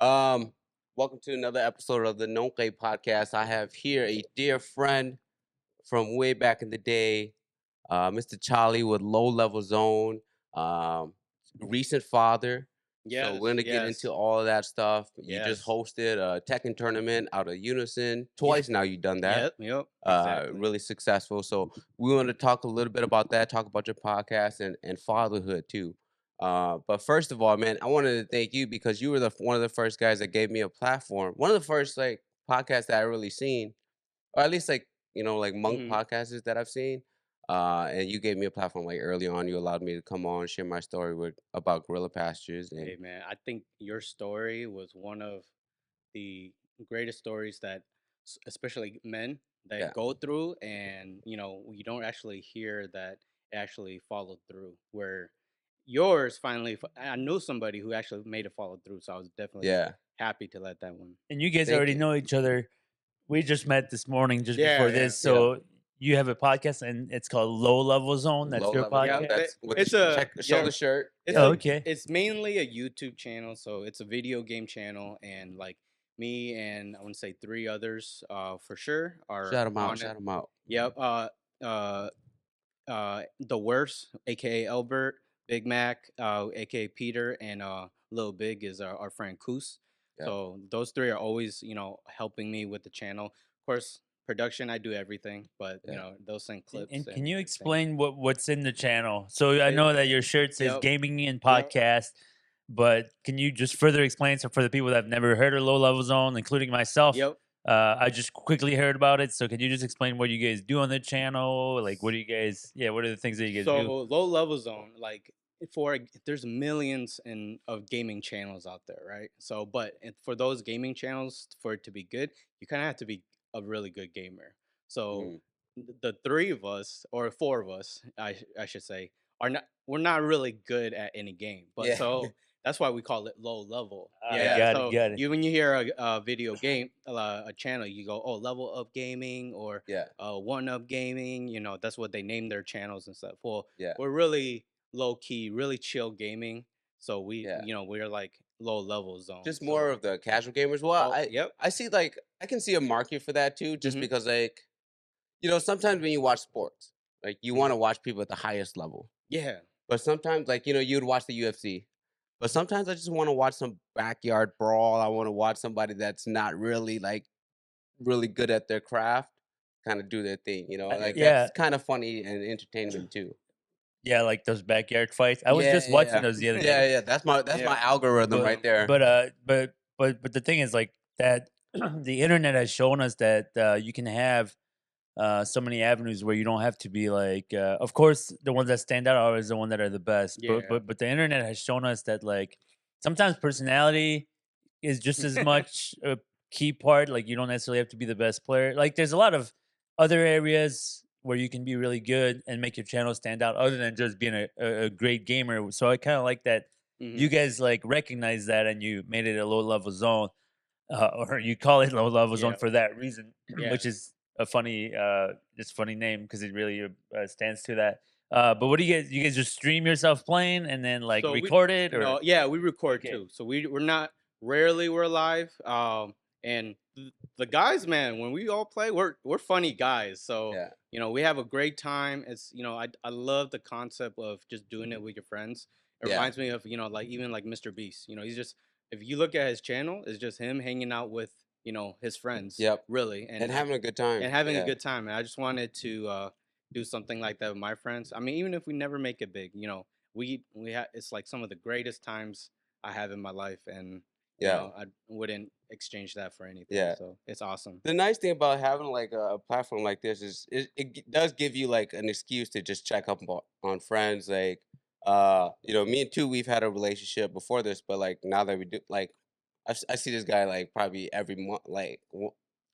Um, Welcome to another episode of the Nonke podcast. I have here a dear friend from way back in the day, Mr. Chalee with Low Level Zone, um, recent father. So we're Yes, gonna get into yes, all of that stuff. You just yes. hosted a Tekken tournament out of Unison Yeah. twice now. You've done that. Yep, exactly. Really successful. So we want to talk a little bit about that. Talk about your podcast and fatherhood too. But first of all, man, I wanted to thank you because you were one of the first guys that gave me a platform. One of the first like podcasts that I really seen, or at least like like monk Mhm. podcasters that I've seen. And you gave me a platform like early on. You allowed me to come on, share my story with about gorilla pastures, and Hey, man, I think your story was one of the greatest stories that, especially men, that yeah, go through, and you don't actually hear that it actually followed through. Where yours finally, I knew somebody who actually made it follow through, so I was definitely yeah. happy to let that one. And you guys Thank already you. know each other. We just met this morning, just Yeah, before yeah, this. Yeah. So you have a podcast, and it's called Low Level Zone. That's Low your level yeah. zone. podcast. That's with the It's a check. Show yeah. the shirt. It's Oh, Yep. a okay. it's mainly a YouTube channel, so it's a video game channel, and like me and I want to say three others, for sure, are Shout them out. on it. Shout them out. Yep. Uh, the worst, aka Albert, Big Mac, aka Peter, and Lil Big is our friend Koos. Yep. So those three are always helping me with the channel. Of course, production I do everything, but Yeah. they'll send And, clips and and can you everything. explain what's in the channel? So I It, know that your shirt says yep. gaming and Yep. podcast, but can you just further explain? So for the people that have never heard of Low Level Zone, including myself, Yep. I just quickly heard about it. So can you just explain what you guys do on the channel? Like, what do you guys? Yeah, what are the things that you guys So do? low level zone, like there's millions of gaming channels out there, right? So, but for those gaming channels, for it to be good, you kind of have to be a really good gamer. So Mm. the three of us, or four of us, I should say, we're not really good at any game, but Yeah. so that's why we call it low level. I Yeah. Yeah. got it, So got it. you when you hear a video game, a channel, you go, oh, level up gaming, or Yeah. one up gaming. That's what they name their channels and stuff. Well, Yeah. we're really low key, really chill gaming. So Yeah. we're like low level zone. Just more So of the casual gamers. Well, oh, yep. I see like I can see a market for that too, just Hmm. because like sometimes when you watch sports, like you want to watch people at the highest level. Yeah. But sometimes, like, you'd watch the UFC. But sometimes I just want to watch some backyard brawl. I want to watch somebody that's not really like really good at their craft kind of do their thing, like Yeah, that's kind of funny and entertainment too. yeah, like those backyard fights. I was Yeah, just yeah, watching yeah. those the other day. Yeah, yeah. That's Yeah. my algorithm But right there. but the thing is like that the internet has shown us that you can have so many avenues where you don't have to be like of course the ones that stand out are always the ones that are the best. Yeah. But the internet has shown us that like sometimes personality is just as much a key part. Like you don't necessarily have to be the best player. Like there's a lot of other areas where you can be really good and make your channel stand out other than just being a great gamer. So I kind of like that you Hmm. guys like recognize that and you made it a low level zone, or you call it low level zone Yeah. for that reason, Yeah. which is a funny, just funny name because it really stands to that. But what do you guys? You guys just stream yourself playing and then like So record it, or yeah, we record okay? too. So we're not rarely we're live. And the guys, man, when we all play, we're funny guys. So Yeah. we have a great time. It's I love the concept of just doing it with your friends. It Yeah. reminds me of like even like Mr. Beast. He's just, if you look at his channel, it's just him hanging out with his friends, Yep. really, And having a good time. and having a Yeah. good time. And I just wanted to do something like that with my friends. I mean, even if we never make it big, we have, it's like some of the greatest times I have in my life, and Yeah. I wouldn't exchange that for anything. Yeah. So it's awesome. The nice thing about having like a platform like this is does give you like an excuse to just check up on friends. Like, me and two, we've had a relationship before this, but like now that we do, like, I see this guy like probably every month, like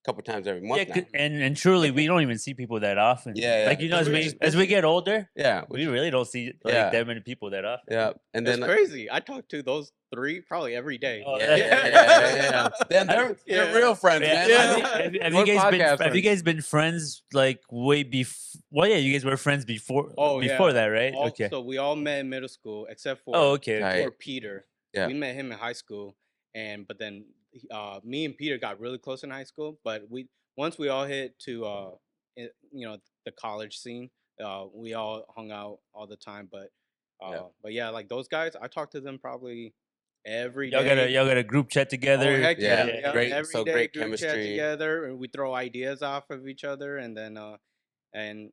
couple times every Yeah, month now. and truly, we don't even see people that often. Yeah, Like yeah. as We're just we busy. get older, Yeah, we really don't see like yeah, that many people that often. yeah. And It's then crazy. I talk to those three probably every day. Oh, yeah, that's yeah, great. yeah, yeah, yeah. Then they're Yeah. real friends, Yeah, man. Yeah. have you guys been Podcast have you friends. guys been friends like way before? Well, yeah, you guys were friends before Oh before yeah. that, right? Okay. So we all met in middle school except Oh, for okay, okay. Right. Peter. Yeah. We met him in high school, but then me and Peter got really close in high school. But once we all hit to the college scene, we all hung out all the time. Yeah. But yeah, like those guys, I talk to them probably every Y'all got a day. y'all got a group chat Oh together. heck Yeah. yeah, yeah! Great. Every So day great group chat chemistry. together, and we throw ideas off of each other, and then and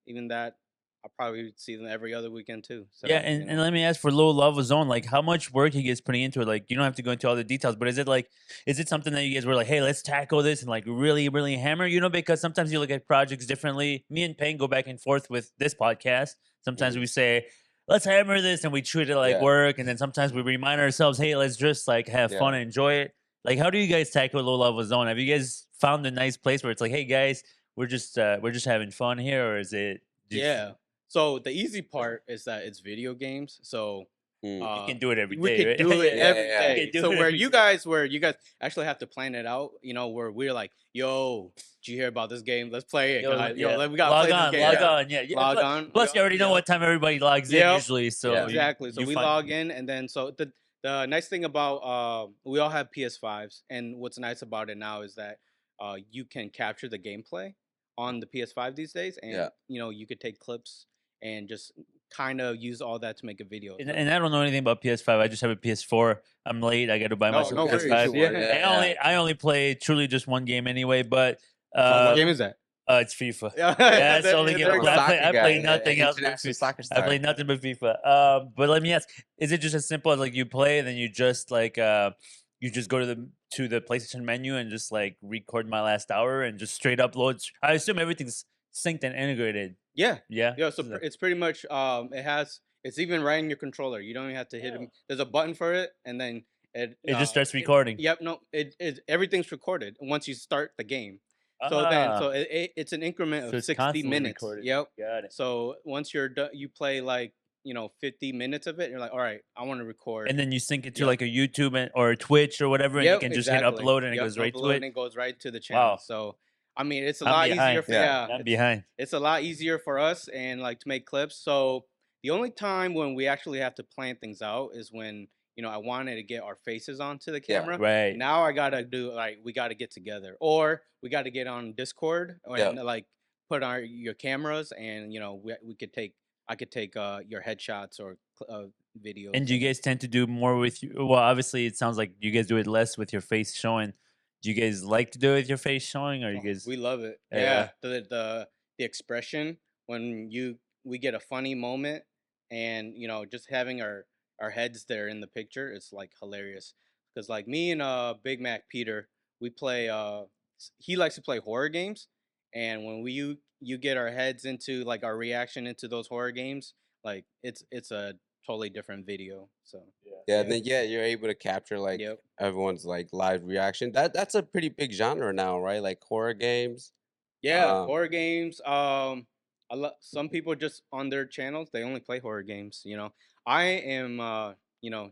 even that, I'll probably see them every other weekend too. So Yeah, and let me ask for Low Level Zone, like how much work you guys putting into it? Like you don't have to go into all the details, but is it something that you guys were like, hey, let's tackle this and like really, really hammer? Because sometimes you look at projects differently. Me and Payne go back and forth with this podcast. Sometimes Mhm. we say, let's hammer this, and we treat it like Yeah. work, and then sometimes we remind ourselves, hey, let's just like have fun Yeah. and enjoy it. Like, how do you guys tackle Low Level Zone? Have you guys found a nice place where it's like, hey guys, we're just having fun here, or is it? yeah. So the easy part is that it's video games. So Mm. You can do it every we day, could right? do it Yeah. every Yeah. You day. can do So it where every you day. guys actually have to plan it out, where we're like, yo, did you hear about this game? Let's play it, guys. Yeah. We gotta Log play this on, game. log Yeah. on. Yeah, yeah. Log Plus, on. plus you already know what time everybody logs in Yep. usually. So Yeah. Exactly. So you we find- log in, and then so the nice thing about we all have PS5s, and what's nice about it now is that you can capture the gameplay on the PS5 these days, and Yeah. you could take clips and just kind of use all that to make a video. And I don't know anything about PS5. I just have a PS4. I'm late. I got to buy No, myself no a worries. PS5. Yeah. I only play truly just one game anyway. But What game is that? it's FIFA. Yeah, Yeah, that's the only game. there you go. I play nothing else but International FIFA. soccer I star. play nothing but FIFA. But let me ask: is it just as simple as like you play and then you just like you just go to the PlayStation menu and just like record my last hour and just straight upload? I assume everything's synced and integrated. Yeah. Yeah. Yeah, so it's pretty much it's even right in your controller. You don't even have to hit it. There's a button for it, and then It just starts recording. Yep, no, everything's recorded once you start the game. Ah. So it's an increment So of it's 60 constantly minutes. recorded. Yep. Got it. So once you're done, you play like 50 minutes of it. You're like, all right, I want to record. And then you sync it to Yep. like a YouTube or a Twitch or whatever, and you Yep, can just exactly. hit upload and it Yep, goes right to upload it. and it goes right to the channel. Wow. So I mean, it's a I'm lot behind. easier. Yeah. I'm behind. It's a lot easier for us and like to make clips. So the only time when we actually have to plan things out is when I wanted to get our faces onto the Yeah. camera. Right. Now I gotta do we gotta get together, or we gotta get on Discord and like put your cameras, and we could take I could take your headshots or videos. And do you guys tend to do more with you? Well, obviously, it sounds like you guys do it less with your face showing. Do you guys like to do it with your face showing, or you guys? We love it. Yeah. Yeah, the expression when we get a funny moment, and just having our heads there in the picture, it's like hilarious. Because like me and Big Mac Peter, we play. He likes to play horror games, and when you get our heads into like our reaction into those horror games, like it's a totally different video. So Yeah, then you're able to capture like Yep. everyone's like live reaction. That's a pretty big genre now, right? Like horror games. Yeah, horror games. Some people just on their channels they only play horror games. I am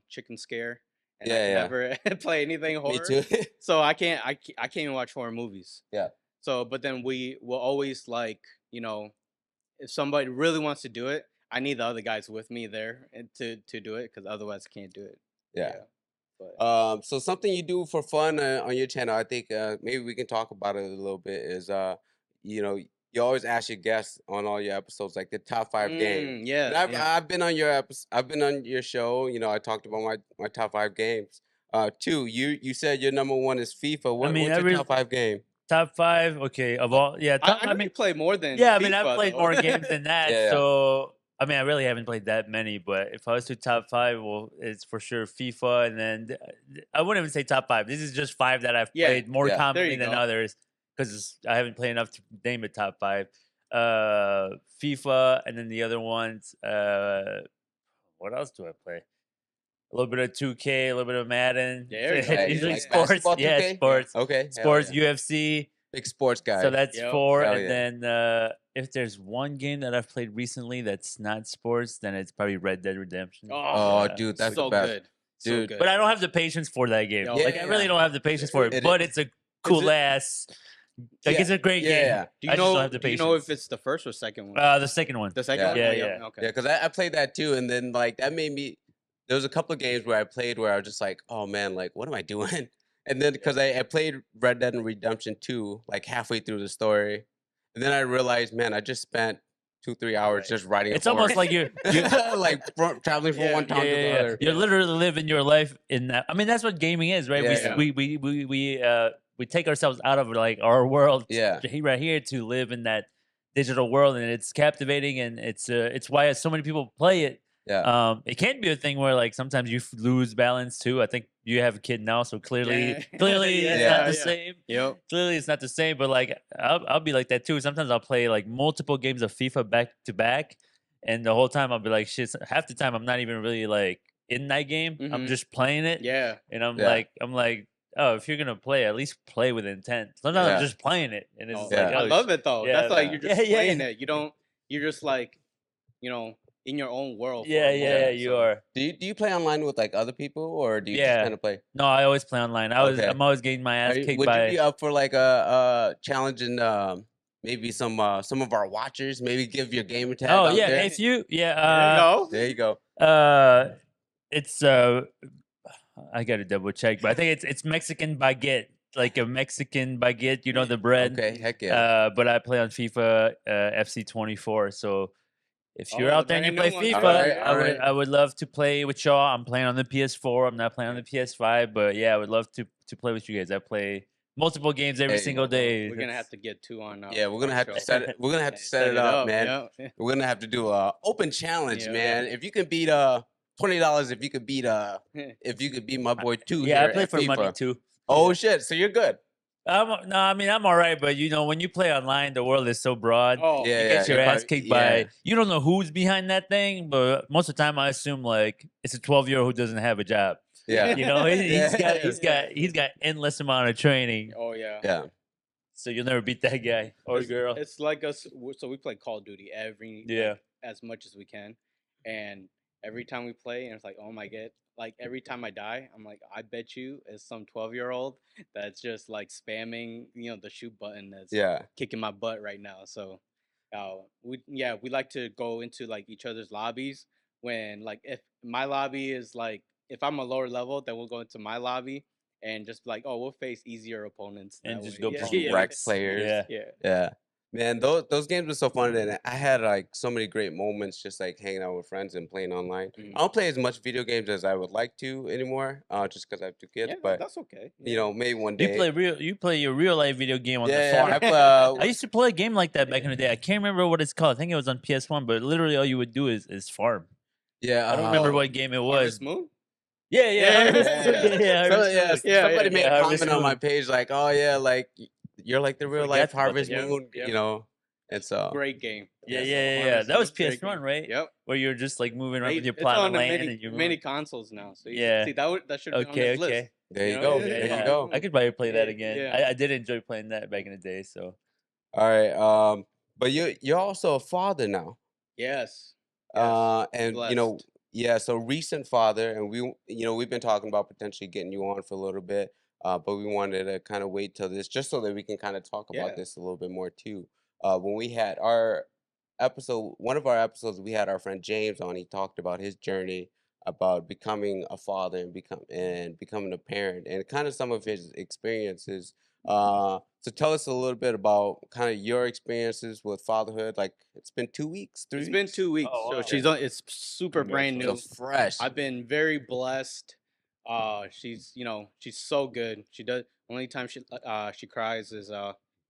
chicken scare, and I Yeah, can yeah. never play anything Me horror. too. So I can't even watch horror movies. Yeah. So, but then we will always like if somebody really wants to do it, I need the other guys with me there and to do it, because otherwise I can't do it. Yeah. But So something you do for fun on your channel, I think maybe we can talk about it a little bit. Is you know, you always ask your guests on all your episodes like the top 5 games. yeah, And yeah. I've been on I've been on your show. I talked about my top 5 games. Two, you said your number one is FIFA. What's your top 5 game? Top 5, okay, of all, yeah. I mean, play more than yeah. I FIFA, mean, I've played though. more games than that. Yeah. So, I mean, I really haven't played that many. But if I was to top 5, well, it's for sure FIFA, and then I wouldn't even say top 5. This is just 5 that I've played more Yeah. commonly you than go. others, because I haven't played enough to name a top 5. FIFA, and then the other ones. What else do I play? A little bit of 2K, a little bit of Madden. There you go. Usually Like sports. basketball, Yeah, 2K? sports. Okay. hell Sports, yeah. UFC. Big sports guy. So that's Yep. 4. Hell And yeah. then if there's one game that I've played recently that's not sports, then it's probably Red Dead Redemption. Oh, Yeah. dude, that's so the best. good. So Dude. good. But I don't have the patience for that game. Yo, Like, I really don't have the patience for it. It- But it's a cool ass. Like, Yeah, it's a great yeah, game. yeah. do I you just don't know? have the Do you patience. know if it's the first or second one? The second one. The second Yeah. one. Yeah, Oh, yeah. Okay. Yeah, because I played that too, and then like that made me. there was a couple of games where I played where I was just like, "Oh, man, like, what am I doing?" And then because I played Red Dead Redemption 2, like, halfway through the story, and then I realized, man, I just spent 2, 3 hours Right. just riding a It's almost horse. like you Like, traveling from Yeah. one yeah, town to the yeah. other. You're Yeah. literally living your life in that. I mean, that's what gaming is, right? Yeah, We yeah. we take ourselves out of like our world Yeah. right here to live in that digital world, and it's captivating, and it's why so many people play it. Yeah. It can be a thing where like sometimes you lose balance too. I think you have a kid now, so clearly, Yeah. clearly it's Yeah, not the yeah. same. Yep. Clearly, it's not the same. But like, I'll be like that too. Sometimes I'll play like multiple games of FIFA back to back, and the whole time I'll be like, shit. Half the time I'm not even really like in that game. I'm Mhm. just playing it, Yeah. and I'm Yeah. like, oh, if you're gonna play, at least play with intent. Sometimes I'm Yeah. just playing it, and it's Oh, just Yeah. like, I oh, love it though. yeah, That's like yeah. you're just Yeah, yeah, playing yeah. it. You don't. You're just like, in your own world. For yeah, a yeah, moment, yeah. You so. are. Do you play online with, like, other people, or do you just Yeah. kinda play? No, I always play online. Okay. I'm always getting my ass kicked Would you by. be up for, like, a challenge and, maybe some of our watchers, maybe give your gamer tag Oh out yeah, there? if you There you go. There you go. it's I gotta double check, but I think it's Mexican baguette, like a Mexican baguette. You know the bread. Okay, heck yeah. But I play on FIFA FC 24. So if you're Oh, the out there and you brand play new one FIFA, coming out. Alright, Yeah. alright. I would love to play with y'all. I'm playing on the PS4. I'm not playing on the PS5, but yeah, I would love to play with you guys. I play multiple games every Hey, single day. We're gonna have to get two on. Yeah, we're gonna our have show. to set it. We're gonna have to Yeah, set it up, man. Yeah. We're gonna have to do a open challenge, Yeah. man. If you could beat $20, if you could beat my boy Two Yeah, I here play at for money FIFA. too. Oh Yeah. shit! So you're good. No, I mean I'm all right, but when you play online, the world is so broad. Oh, You Yeah, get your you're ass probably, kicked yeah, by you don't know who's behind that thing, but most of the time I assume like it's a 12-year-old who doesn't have a job. yeah, He's got endless amount of training, Oh yeah. yeah. so you'll never beat that guy or girl. It's like us. So we play Call of Duty Yeah. as much as we can, and every time we play, and it's like, oh my god, like every time I die, I'm like, I bet you it's some 12-year-old that's just like spamming, the shoot button that's Yeah. kicking my butt right now. So, we like to go into like each other's lobbies when like if my lobby is like if I'm a lower level, then we'll go into my lobby and just like, oh, we'll face easier opponents And that just way. go Yeah, Just punk. yeah, wreck players. Yeah. yeah. Yeah. Man, those games were so fun, and I had like so many great moments just like hanging out with friends and playing online. Mhm. I don't play as much video games as I would like to anymore, just because I have two kids. Yeah, But that's okay. maybe one You day. play your real life video game on the Yeah, farm. I I used to play a game like that back in the day. I can't remember what it's called. I think it was on PS1, but literally all you would do is farm. yeah. I don't remember Oh, what game it was. Harvest Moon. Yeah, Yeah. Harvest Moon, Yeah, Harvest yeah, Moon. Yeah, somebody yeah, made yeah, a Harvest comment on my Moon. page like, "Oh yeah, like you're like the real life Forgot about Harvest that. Yep, Moon," yep. and so Great game. Yeah, So yeah. Harvest That was Moon, great PS1, game. right? Yep. Where you're just like moving around with your It's plot on of the land many and you're many consoles now. So Yeah. that should be on Okay, this list. okay. there you know? go, Yeah, there yeah. you go. I could probably play that Yeah, again. yeah. I did enjoy playing that back in the day. So All right, but you're also a father now. Yes. And Blessed. yeah, so recent father, and we've been talking about potentially getting you on for a little bit, but we wanted to kind of wait till this just so that we can kind of talk about Yeah. this a little bit more too. When we had one of our episodes, we had our friend James on. He talked about his journey about becoming a father and becoming a parent, and kind of some of his experiences. So tell us a little bit about kind of your experiences with fatherhood. Like it's been 2 weeks, 3 It's weeks. been 2 weeks, Oh, so wow. she's on. It's super Congrats, brand new. So fresh. I've been very blessed. She's she's so good. She does only time she cries is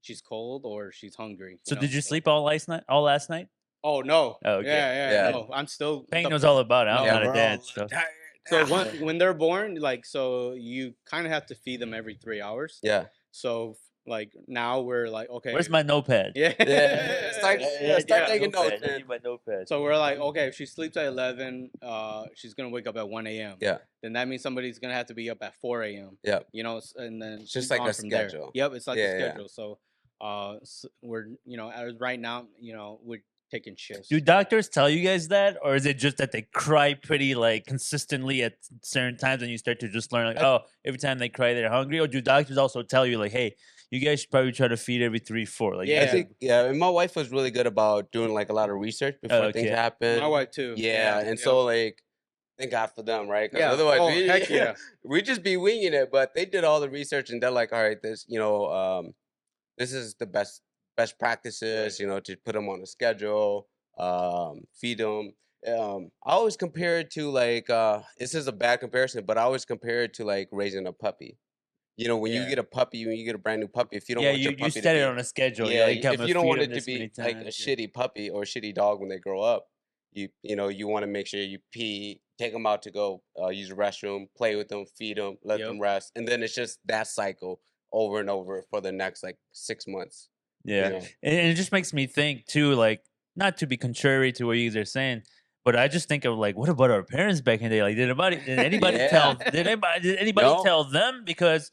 she's cold or she's hungry. So did you sleep all last night? Oh no. Oh, okay. Yeah. No. I'm still Payne the knows all about it. I'm No. Yeah, not a we're all dad, so tired. So Ah. when they're born, like so you kind of have to feed them every 3 hours. Yeah. So like now we're like okay. where's my notepad? Yeah. Yeah. Start taking notepad. notes, I man. need my notepad. So we're like, okay, if she sleeps at 11, she's gonna wake up at 1 a.m. Yeah. Then that means somebody's gonna have to be up at 4 a.m. Yeah. And then It's just keep like on a from there. schedule. Yep, it's like Yeah, a yeah. schedule. So, we're as right now, we're taking shifts. Do doctors tell you guys that, or is it just that they cry pretty like consistently at certain times, and you start to just learn like, oh, every time they cry, they're hungry? Or do doctors also tell you like, hey, you guys should probably try to feed every 3-4? Like, Yeah. I think and my wife was really good about doing like a lot of research before things okay. happen. My wife too. Yeah, and yep. so like thank God for them, right? Because Yeah. otherwise, Oh, heck yeah. we just be winging it. But they did all the research, and they're like, all right, this is the best Right. practices, to put them on a schedule, feed them. I always compare it to like this is a bad comparison, but I always compare it to like raising a puppy. When you Yeah. get a puppy, when you get a brand new puppy, if you don't Yeah, want your you puppy to set it be, on a schedule. You yeah, like, I'm if gonna you don't feed want them it to this many be like a times. Yeah. shitty puppy or a shitty dog when they grow up, you want to make sure you pee, take them out to go use the restroom, play with them, feed them, let Yep. them rest, and then it's just that cycle over and over for the next like 6 months. You Yeah, know? and it just makes me think too, like not to be contrary to what you guys are saying, but I just think of like, what about our parents back in the day? Like, Yeah. did anybody No. tell them because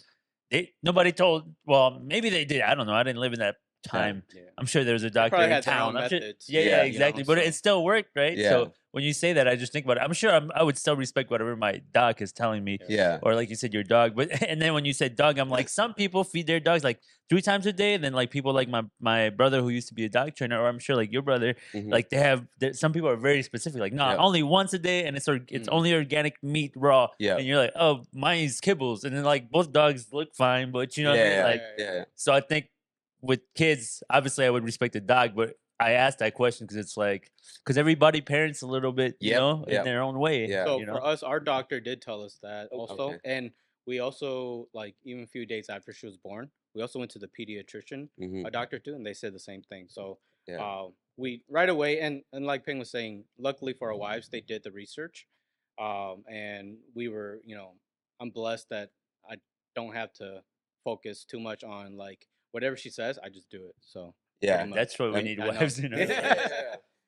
nobody told? Well, maybe they did. I don't know. I didn't live in that Yeah. time. Yeah. I'm sure there was a They doctor probably in had their own town. I'm sure. methods. Yeah, Yeah. exactly. But it So still worked, right? Yeah. So when you say that, I just think about it. I'm sure I would still respect whatever my doc is telling me, yeah. Yeah. or like you said, your dog. But and then when you said dog, I'm like, some people feed their dogs like 3 times a day. And then like people like my brother who used to be a dog trainer, or I'm sure like your brother, Mhm. like some people are very specific, like, no, Yep. only once a day, and it's Mm. only organic meat raw. Yep. And you're like, oh, mine's kibbles. And then like both dogs look fine, but you know what I mean? Yeah. Like, Yeah. so I think with kids, obviously I would respect the dog, but I asked that question because it's like, because everybody parents a little bit, Yep. in Yep. their own way, Yeah. So you for know? us, our doctor did tell us that also, Okay. and we also like even a few days after she was born, we also went to the pediatrician, Mhm. a doctor too, and they said the same thing. So Yeah. we right away, and like Ping was saying, luckily for our wives, they did the research, and we were, I'm blessed that I don't have to focus too much on like whatever she says, I just do it. So pretty Yeah. much, That's what we need I know. wives in our Yeah. lives.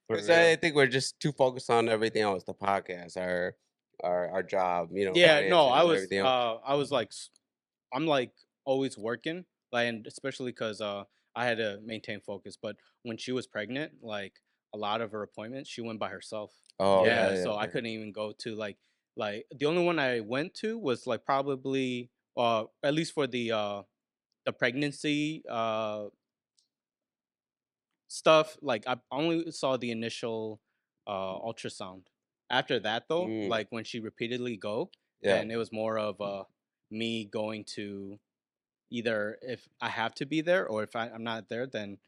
For Because real. I think we're just too focused on everything else, the podcast, our job, Yeah, no, finances, everything else. I was like, I'm like always working, like, and especially because I had to maintain focus. But when she was pregnant, like a lot of her appointments, she went by herself. Oh, Yeah, Yeah. yeah, so I yeah. couldn't even go to like the only one I went to was like probably at least for the pregnancy stuff. Like I only saw the initial ultrasound. After that though, Mm, like when she repeatedly go, yeah. then it was more of me going to either if I have to be there or if I'm not there, then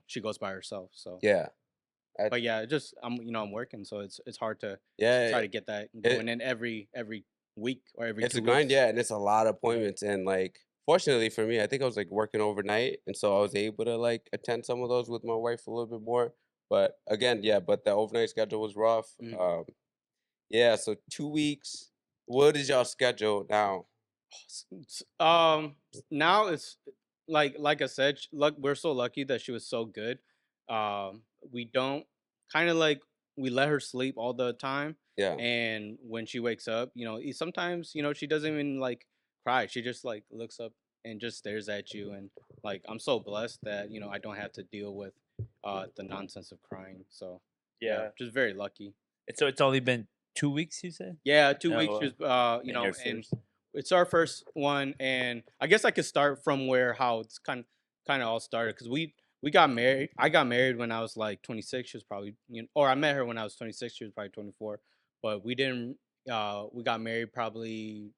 she goes by herself. So, Yeah. I, but yeah, I'm working, so it's hard to yeah. try to get that It, going in every week or every it's a two grind, weeks. yeah, and it's a lot of Right. appointments. And like, fortunately for me, I think I was like working overnight, and so I was able to like attend some of those with my wife a little bit more. But again, yeah, but the overnight schedule was rough. Mhm. Yeah, so 2 weeks. What is y'all schedule now? Now it's like I said, we're so lucky that she was so good. We don't kind of like we let her sleep all the time, Yeah, and when she wakes up, sometimes she doesn't even like cry. She just like looks up and just stares at you, and like I'm so blessed that I don't have to deal with the nonsense of crying. So yeah, Yeah. just very lucky. So it's only been 2 weeks, you said? Yeah, 2 weeks. Oh, Just in your and first. it's our first one, and I guess I could start from where how it's kind of all started because we got married. I got married when I was like 26. She was probably or I met her when I was 26. She was probably 24, but we didn't. We got married probably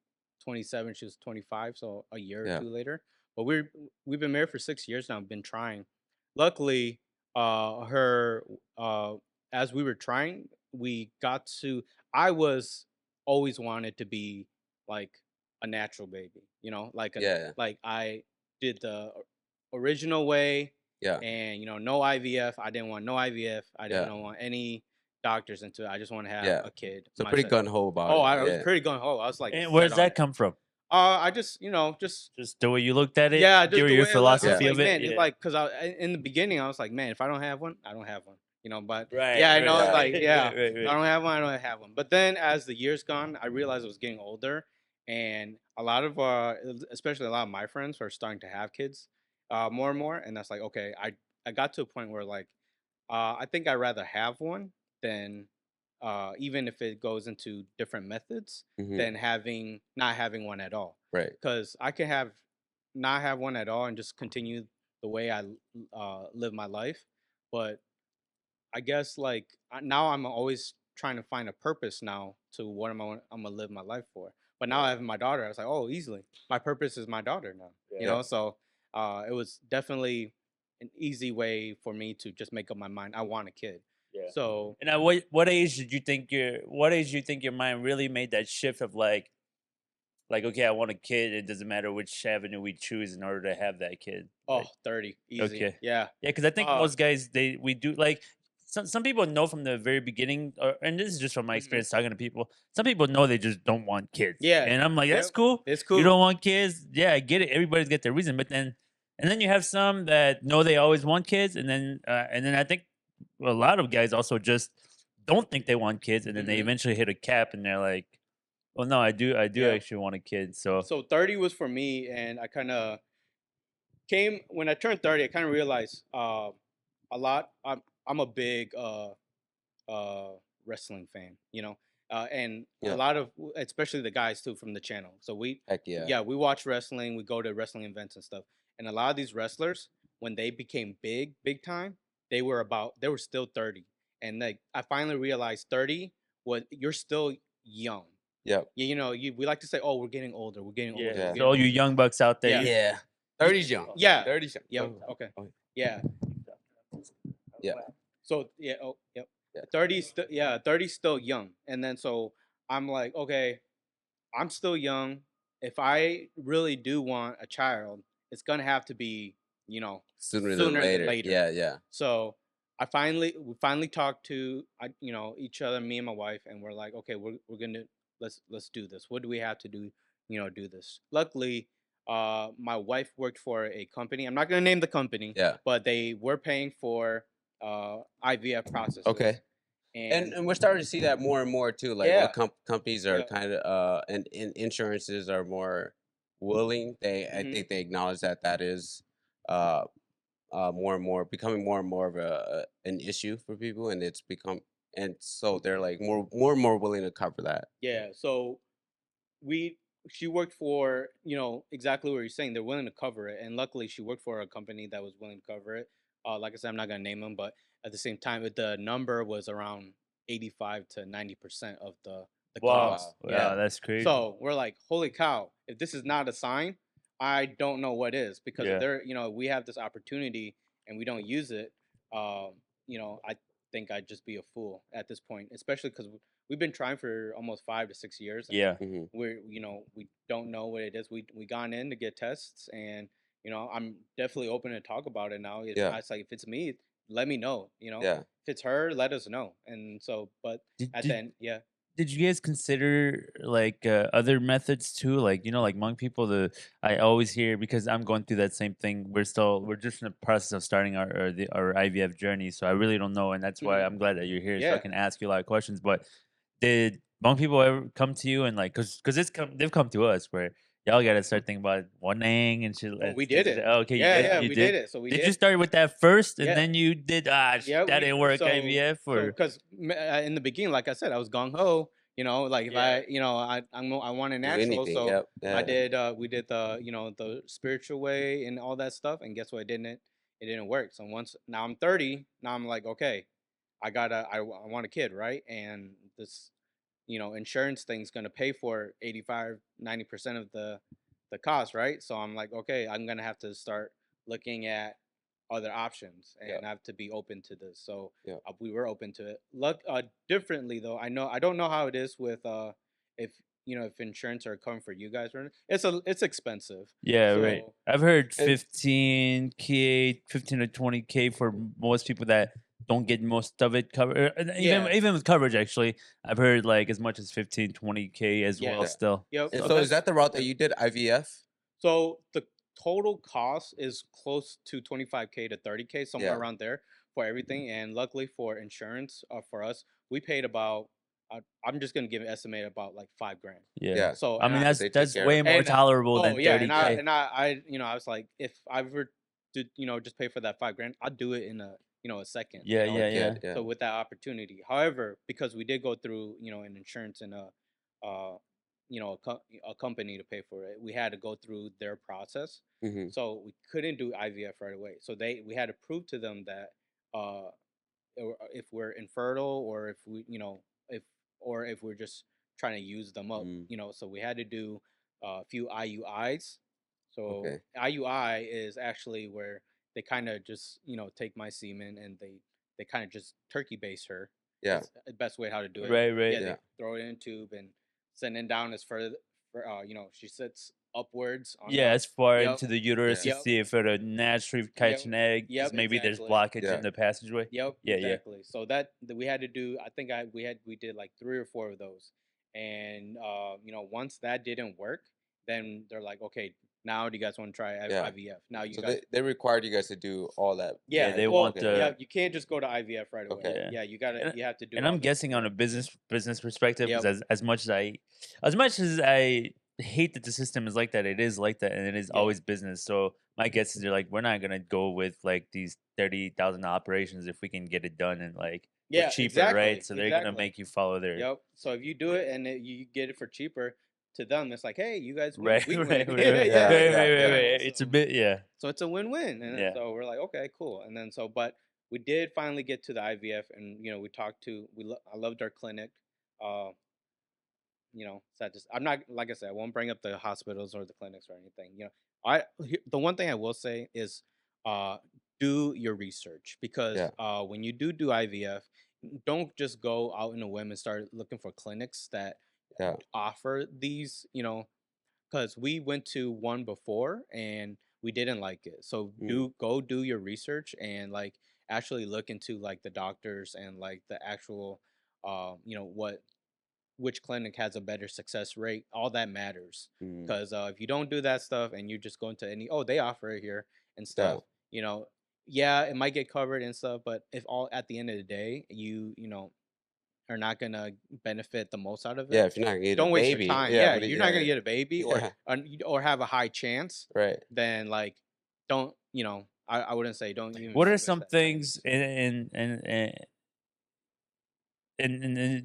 27. She was 25, so a year or yeah, two later. But we've been married for 6 years now. Been trying. Luckily, her as we were trying, we got to. I was always wanted to be like a natural baby, yeah, like I did the original way, yeah, and no IVF. I didn't want no IVF. I yeah, didn't want any doctors into it. I just want to have yeah. a kid So pretty myself. gun ho about Oh, it. I was Yeah, pretty gung ho. I was like And where set does on that it. come from? I just just Just the way you looked at it? yeah, just the Your way I was philosophy yeah, of like, it? man, it's Yeah. like because in the beginning I was like, man, if I don't have one, I don't have one, But Right, yeah, I right, know, yeah, like, right, yeah, right, right, if I right. don't have one, I don't have one. But then as the years gone, I realized I was getting older, and a lot of, especially a lot of my friends are starting to have kids, more and more, and that's like, okay, I got to a point where like, I think I'd rather have one than, even if it goes into different methods, hmm, than not having one at all right, because I can not have one at all and just continue the way I live my life. But I guess like now I'm always trying to find a purpose now to what I'm gonna live my life for. But now I have my daughter. I was like, oh, easily. My purpose is my daughter now. You Yeah. know, so it was definitely an easy way for me to just make up my mind. I want a kid. Yeah. So And at what age did you think your mind really made that shift of like okay, I want a kid. It doesn't matter which avenue we choose in order to have that kid. Like 30, easy. okay, Yeah. yeah, because I think Uh, most guys we do like some people know from the very beginning, and this is just from my Mhm. experience talking to people. Some people know they just don't want kids. Yeah. And I'm like, that's Yep. cool. It's You cool. don't want kids, yeah, I get it. Everybody's got their reason, but then and then you have some that know they always want kids, and then I think a lot of guys also just don't think they want kids, and then they Mhm. eventually hit a cap, and they're like, well, no, I do Yeah. actually want a kid. So So 30 was for me, and I kind of came when I turned 30. I kind of realized a lot. I'm a big wrestling fan, and a Yeah. lot of especially the guys too from the channel. So Heck yeah. we watch wrestling. We go to wrestling events and stuff. And a lot of these wrestlers, when they became big time, they were still 30. And like I finally realized 30, what you're still young. Yep. We like to say, oh, we're getting older, we're getting older, yeah, we're Yeah. so getting all you older. young bucks out there, Yeah. Yeah. 30's young. Yeah. 30's young. Yep. Oh, Okay. oh, Yeah. yeah. So yeah. Oh, yep. Yeah. 30 still young. And then so I'm like, okay, I'm still young. If I really do want a child, it's gonna have to be, Sooner sooner than than later. later. Yeah. Yeah. So we finally talked to each other, me and my wife, and we're like, okay, we're gonna let's do this. What do we have to do, do this? Luckily, my wife worked for a company. I'm not gonna name the company, Yeah. but they were paying for IVF processes. Okay. And And we're starting to see that more and more too. Like yeah, companies are yeah. kind of and insurances are more willing. I Mhm. think they acknowledge that that is uh more and more becoming more and more of an issue for people, and it's become and so they're like more and more willing to cover that. Yeah, so we she worked for exactly what you're saying. They're willing to cover it, and luckily she worked for a company that was willing to cover it. Like I said, I'm not gonna name them, but at the same time, the number was around 85 to 90% of the wow, cost. Wow. Yeah, wow, that's crazy. so we're like, holy cow! If this is not a sign, I don't know what is. Because if Yeah. we have this opportunity and we don't use it, I think I'd just be a fool at this point, especially because we've been trying for almost 5 to 6 years, and Yeah. Hmm. we don't know what it is. We gone in to get tests, and I'm definitely open to talk about it now. Yeah. It's like if it's me, let me know. Yeah. If it's her, let us know. And so, but Did, at the did end, yeah. did you guys consider like other methods too? Like like Hmong people. I always hear because I'm going through that same thing. We're just in the process of starting our IVF journey, so I really don't know, and that's why Mhm. I'm glad that you're here, so I Yeah. can ask you a lot of questions. But did Hmong people ever come to you and like because they've come to us where y'all got to start thinking about one nang and shit. Oh, we did it. Oh, okay, Yeah, yeah, you we did did. it. So we Did you did. start with that first, and Yeah. then you did Yeah, that didn't work IVF so or because in the beginning, like I said, I was gung ho. Like if Yeah. I want a Do natural, anything. so Yep. I Yeah. did. We did the spiritual way and all that stuff, and guess what? It didn't work. So once now I'm 30. Now I'm like, okay, I want a kid, right? And this insurance thing's gonna pay for 85-90% of the cost, right? So I'm like, okay, I'm gonna have to start looking at other options, Yep. and I have to be open to this. So Yep. we were open to it. Look, differently though. I don't know how it is with if if insurance are coming for you guys or not. It's expensive. Yeah, right. So I've heard And 15K, 15 to 20K for most people that don't get most of it covered. Even yeah, even with coverage, actually, I've heard like as much as 15, 20K as yeah, well. yeah. Still, yep. And so so is That's that the route that you did IVF? So the total cost is close to 25K to 30K, somewhere Yeah. around there for everything. And luckily for insurance, for us, we paid about. I'm just gonna give an estimate about like 5 grand. yeah. Yeah. So I and mean, I Because they take that's care of way it. more and tolerable oh than yeah, Yeah. 30K. I was like, if I were to just pay for that 5 grand, I'd do it in a second. Yeah, Oh, yeah, yeah. good. Yeah. So with that opportunity, however, because we did go through an insurance and uh a company to pay for it, we had to go through their process. Hmm. So we couldn't do IVF right away. So we had to prove to them that if we're infertile or if we if we're just trying to use them up, Mm, so we had to do a few IUIs. So okay. IUI is actually where they kind of just take my semen and they kind of just turkey base her. Yeah. Is the best way how to do it. Right, right. Yeah, they Yeah. throw it in a tube and send it down as further. She sits upwards on Yeah, the. as far Yep. into the uterus Yeah. to Yep. see if it'll naturally catch Yep. an egg, because Yep. maybe there's Exactly. blockage Yeah. in the passageway. Yep, Yeah, yeah. exactly. So that we had to do. I think we did like 3 or 4 of those, and once that didn't work, then they're like, okay, now do you guys want to try Yeah. IVF? Now you So guys, they required you guys to do all that. Yeah, yeah. they Well, want Okay. the yeah, you can't just go to IVF right away. Okay. yeah. Yeah, And, you have to do. and all I'm the guessing on a work. business perspective, Yep. because as much as I hate that the system is like that, it is like that, and it is Yeah. always business. So my guess is they're like, we're not gonna go with like these 30,000 operations if we can get it done and like for Yeah, cheaper, exactly. right? So they're gonna Exactly. make you follow their Yep. So if you do it and you get it for cheaper, to them it's like, hey, you guys win, right, we right, win. right, right, Yeah, right, Yeah. right, Yeah. right, Yeah. right. It's a bit, yeah, So it's a win-win, and then yeah. so we're like, okay, cool. And then but we did finally get to the IVF, and we talked to I loved our clinic. Uh, so I'm not, like I said, I won't bring up the hospitals or the clinics or anything. The one thing I will say is, uh, do your research, because Yeah. when you do IVF, don't just go out in a whim and start looking for clinics that Yeah. offer these, because we went to one before and we didn't like it. So Mm, do your research and like actually look into like the doctors and like the actual what which clinic has a better success rate. All that matters, mm, because if you don't do that stuff and you just go into any, they offer it here and yeah. stuff, you know yeah, it might get covered and stuff, but if all at the end of the day you are not gonna benefit the most out of Yeah. it, If you're not gonna get a don't waste your baby. time. Yeah. Yeah, What? you're not Yeah. gonna get a baby Yeah. or have a high chance. Right. Then like, don't I wouldn't say don't even What are waste some that time. things and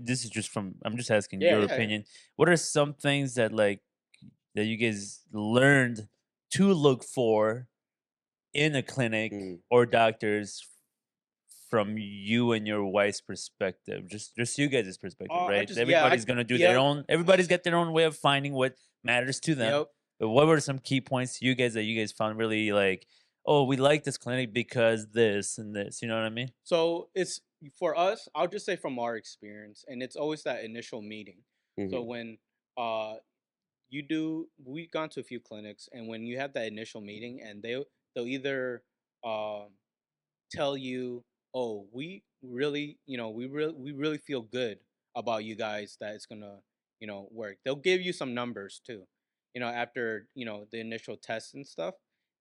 this is just from, I'm just asking Yeah, your yeah, yeah. opinion. What are some things that like that you guys learned to look for in a clinic Mm, or doctors from you and your wife's perspective? Just you guys' perspective, I right? just Everybody's gonna do their yep, own. Everybody's got their own way of finding what matters to them. yep. But what were some key points to you guys that you guys found really like? Oh, we like this clinic because this and this. You know what I mean? So it's for us. I'll just say from our experience, and it's always that initial meeting. So mhm, when we've gone to a few clinics, and when you have that initial meeting, and they'll either um tell you, "Oh, we really feel good about you guys that it's gonna, work." They'll give you some numbers too. After the initial tests and stuff,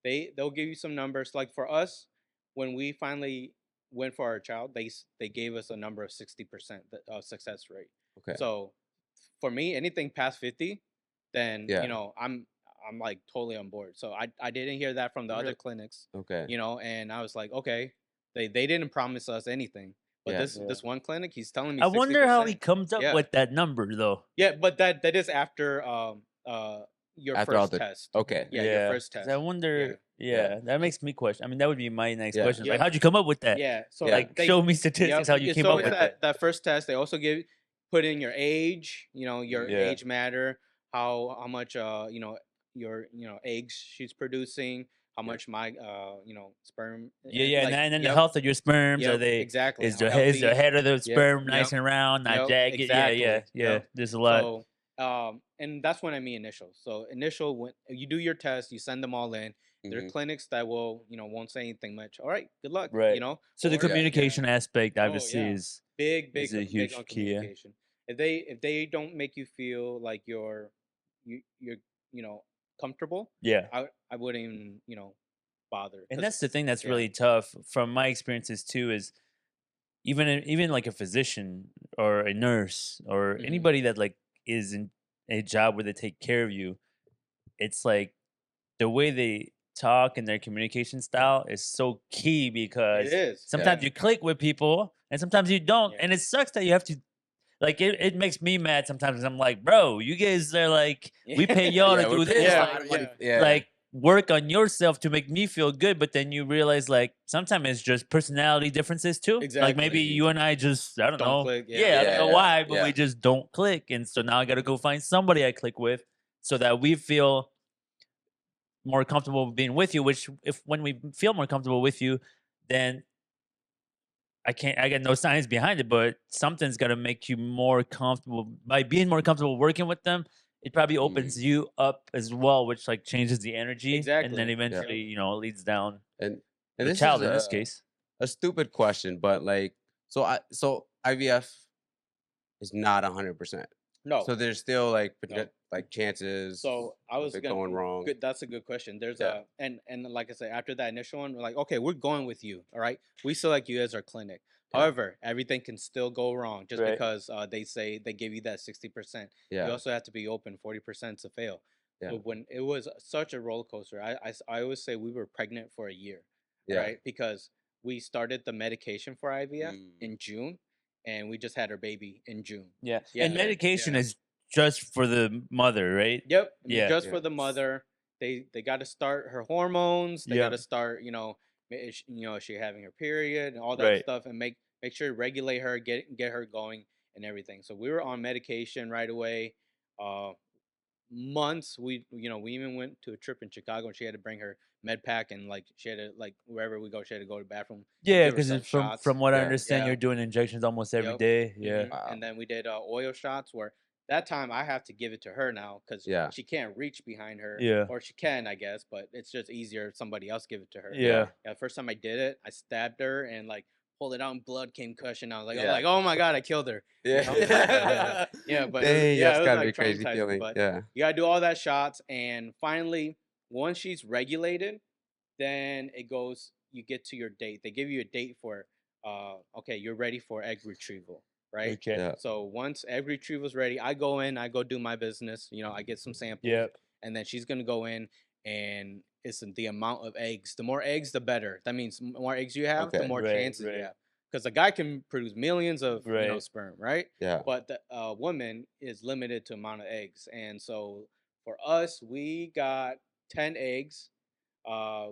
they'll give you some numbers. Like for us, when we finally went for our child, they gave us a number of 60% success rate. okay. So for me, anything past 50, then Yeah. I'm like totally on board. So I didn't hear that from the other Really? clinics, Okay. and I was like, okay, they didn't promise us anything, but Yeah. this one clinic, he's telling me I sixty wonder how he percent. comes up Yeah, with that number though. yeah, but that is after your After all first the. test. Okay. Yeah, your Yeah, first 'cause test. I wonder. Yeah. Yeah, that makes me question. I mean, that would be my next Yeah. question. Like, Yep. how'd you come up with that? Yeah. So Yeah. Like, they show me statistics yep. how you came So up it's with Yeah. that. that first test. They also put in your age. Your Mm, Yeah. age matter. How much your eggs she's producing. How yeah. much my sperm. Yeah, yeah, Like and then the yep, health of your sperms, are yep, they exactly. is How the healthy. head of the Yep. sperm nice Yep, and round, not yep, jagged? Yeah, yeah, exactly. yeah. Yep. There's a lot. So and that's when I mean initial. So initial, when you do your test, you send them all in. There are Mhm. clinics that won't say anything much. All right, good luck. Right. So the Or Yeah. yeah. communication aspect Oh obviously yeah, is big a big huge on key. Yeah. communication. If they don't make you feel like you're comfortable, Yeah. I wouldn't even bother. And 'Cause that's the thing that's yeah. really tough from my experiences too, is even like a physician or a nurse or Mhm. anybody that like is in a job where they take care of you, it's like the way they talk and their communication style is so key, It because is. sometimes Yeah. you click with people and sometimes you don't. Yeah. And it sucks that you have to, like, it makes me mad sometimes. I'm like, bro, you guys are like, we pay y'all to Yeah. We're do paying this. a Yeah. lot of Like, money. Yeah. Yeah. work on yourself to make me feel good, but then you realize like sometimes it's just personality differences too. Like maybe Exactly. you and I just I don't Don't know. click, Yeah, I don't Yeah, know yeah, why, but yeah. we just don't click. And so now I gotta go find somebody I click with so that we feel more comfortable being with you, which if when we feel more comfortable with you, then I got no science behind it, but something's got to make you more comfortable. By being more comfortable working with them, it probably opens Mm, you up as well, which like changes the energy, and then exactly. yeah. eventually, leads down And the this is child in this case. a stupid question, but like, so IVF is not 100%. No, So there's still like no. like chances So I of was it gonna going wrong. good. That's a good question. There's Yeah. a and like I said, after that initial one, we're like, okay, we're going with you. All right, we select you as our clinic. Yeah. However, everything can still go wrong just Right. because they say they give you that 60%. You Yeah. also have to be open 40% to fail. Yeah. So when it was such a roller coaster, I always say we were pregnant for a year, Yeah. right? Because we started the medication for IVF Mm, in June, and we just had our baby in June. Yeah, Yeah, and medication yeah. is just for the mother, right? Yep, Yeah, just yeah. for the mother. They got to start her hormones. They got yeah, to start, is she having her period and all that right. stuff, and make sure to regulate her, get her going and everything. So we were on medication right away. Uh, Months. We even went to a trip in Chicago, and she had to bring her med pack, and like she had to like wherever we go, she had to go to the bathroom and Yeah, give because herself from shots. what I Yeah. understand, Yeah. you're doing injections almost every Yep. day. Yeah, Wow. And then we did oil shots where that time I have to give it to her now because Yeah. she can't reach behind her, yeah, or she can, I guess, but it's just easier if somebody else give it to her. Yeah. yeah. Yeah, the first time I did it, I stabbed her and like pulled it out and blood came gushing. I was like, Yeah. oh my god, I killed her. You know? Yeah. Yeah, but Dang, yeah, that's it was gotta be like a crazy traumatizing. feeling. But Yeah. you gotta do all that shots, and finally, once she's regulated, then it goes. You get to your date. They give you a date for, okay, you're ready for egg retrieval, right? Okay. Yeah. So once egg retrieval's ready, I go in, I go do my business. I get some samples, Yeah. and then she's gonna go in, and it's the amount of eggs. The more eggs, the better. That means the more eggs you have, the Okay. more Right. chances you Right. have. Because a guy can produce millions of Right. sperm, right? Yeah. But the woman is limited to amount of eggs, and so for us, we got 10 eggs,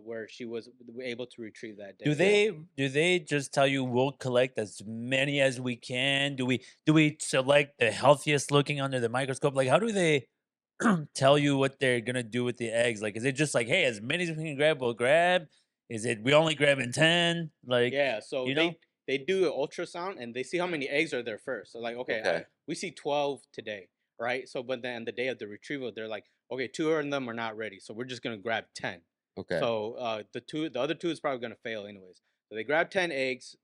where she was able to retrieve that Do day. they just tell you we'll collect as many as we can? Do we select the healthiest looking under the microscope? Like how do they tell you what they're gonna do with the eggs? Like is it just like, hey, as many as we can grab, we'll grab? Is it we only grabbing 10? Like, Yeah, so you know? they do an ultrasound and they see how many eggs are there first. So like, okay, Okay. we see 12 today, right? So but then the day of the retrieval, they're like, okay, two of them are not ready, so we're just gonna grab 10. Okay. So the other two is probably gonna fail anyways. So they grab 10 eggs,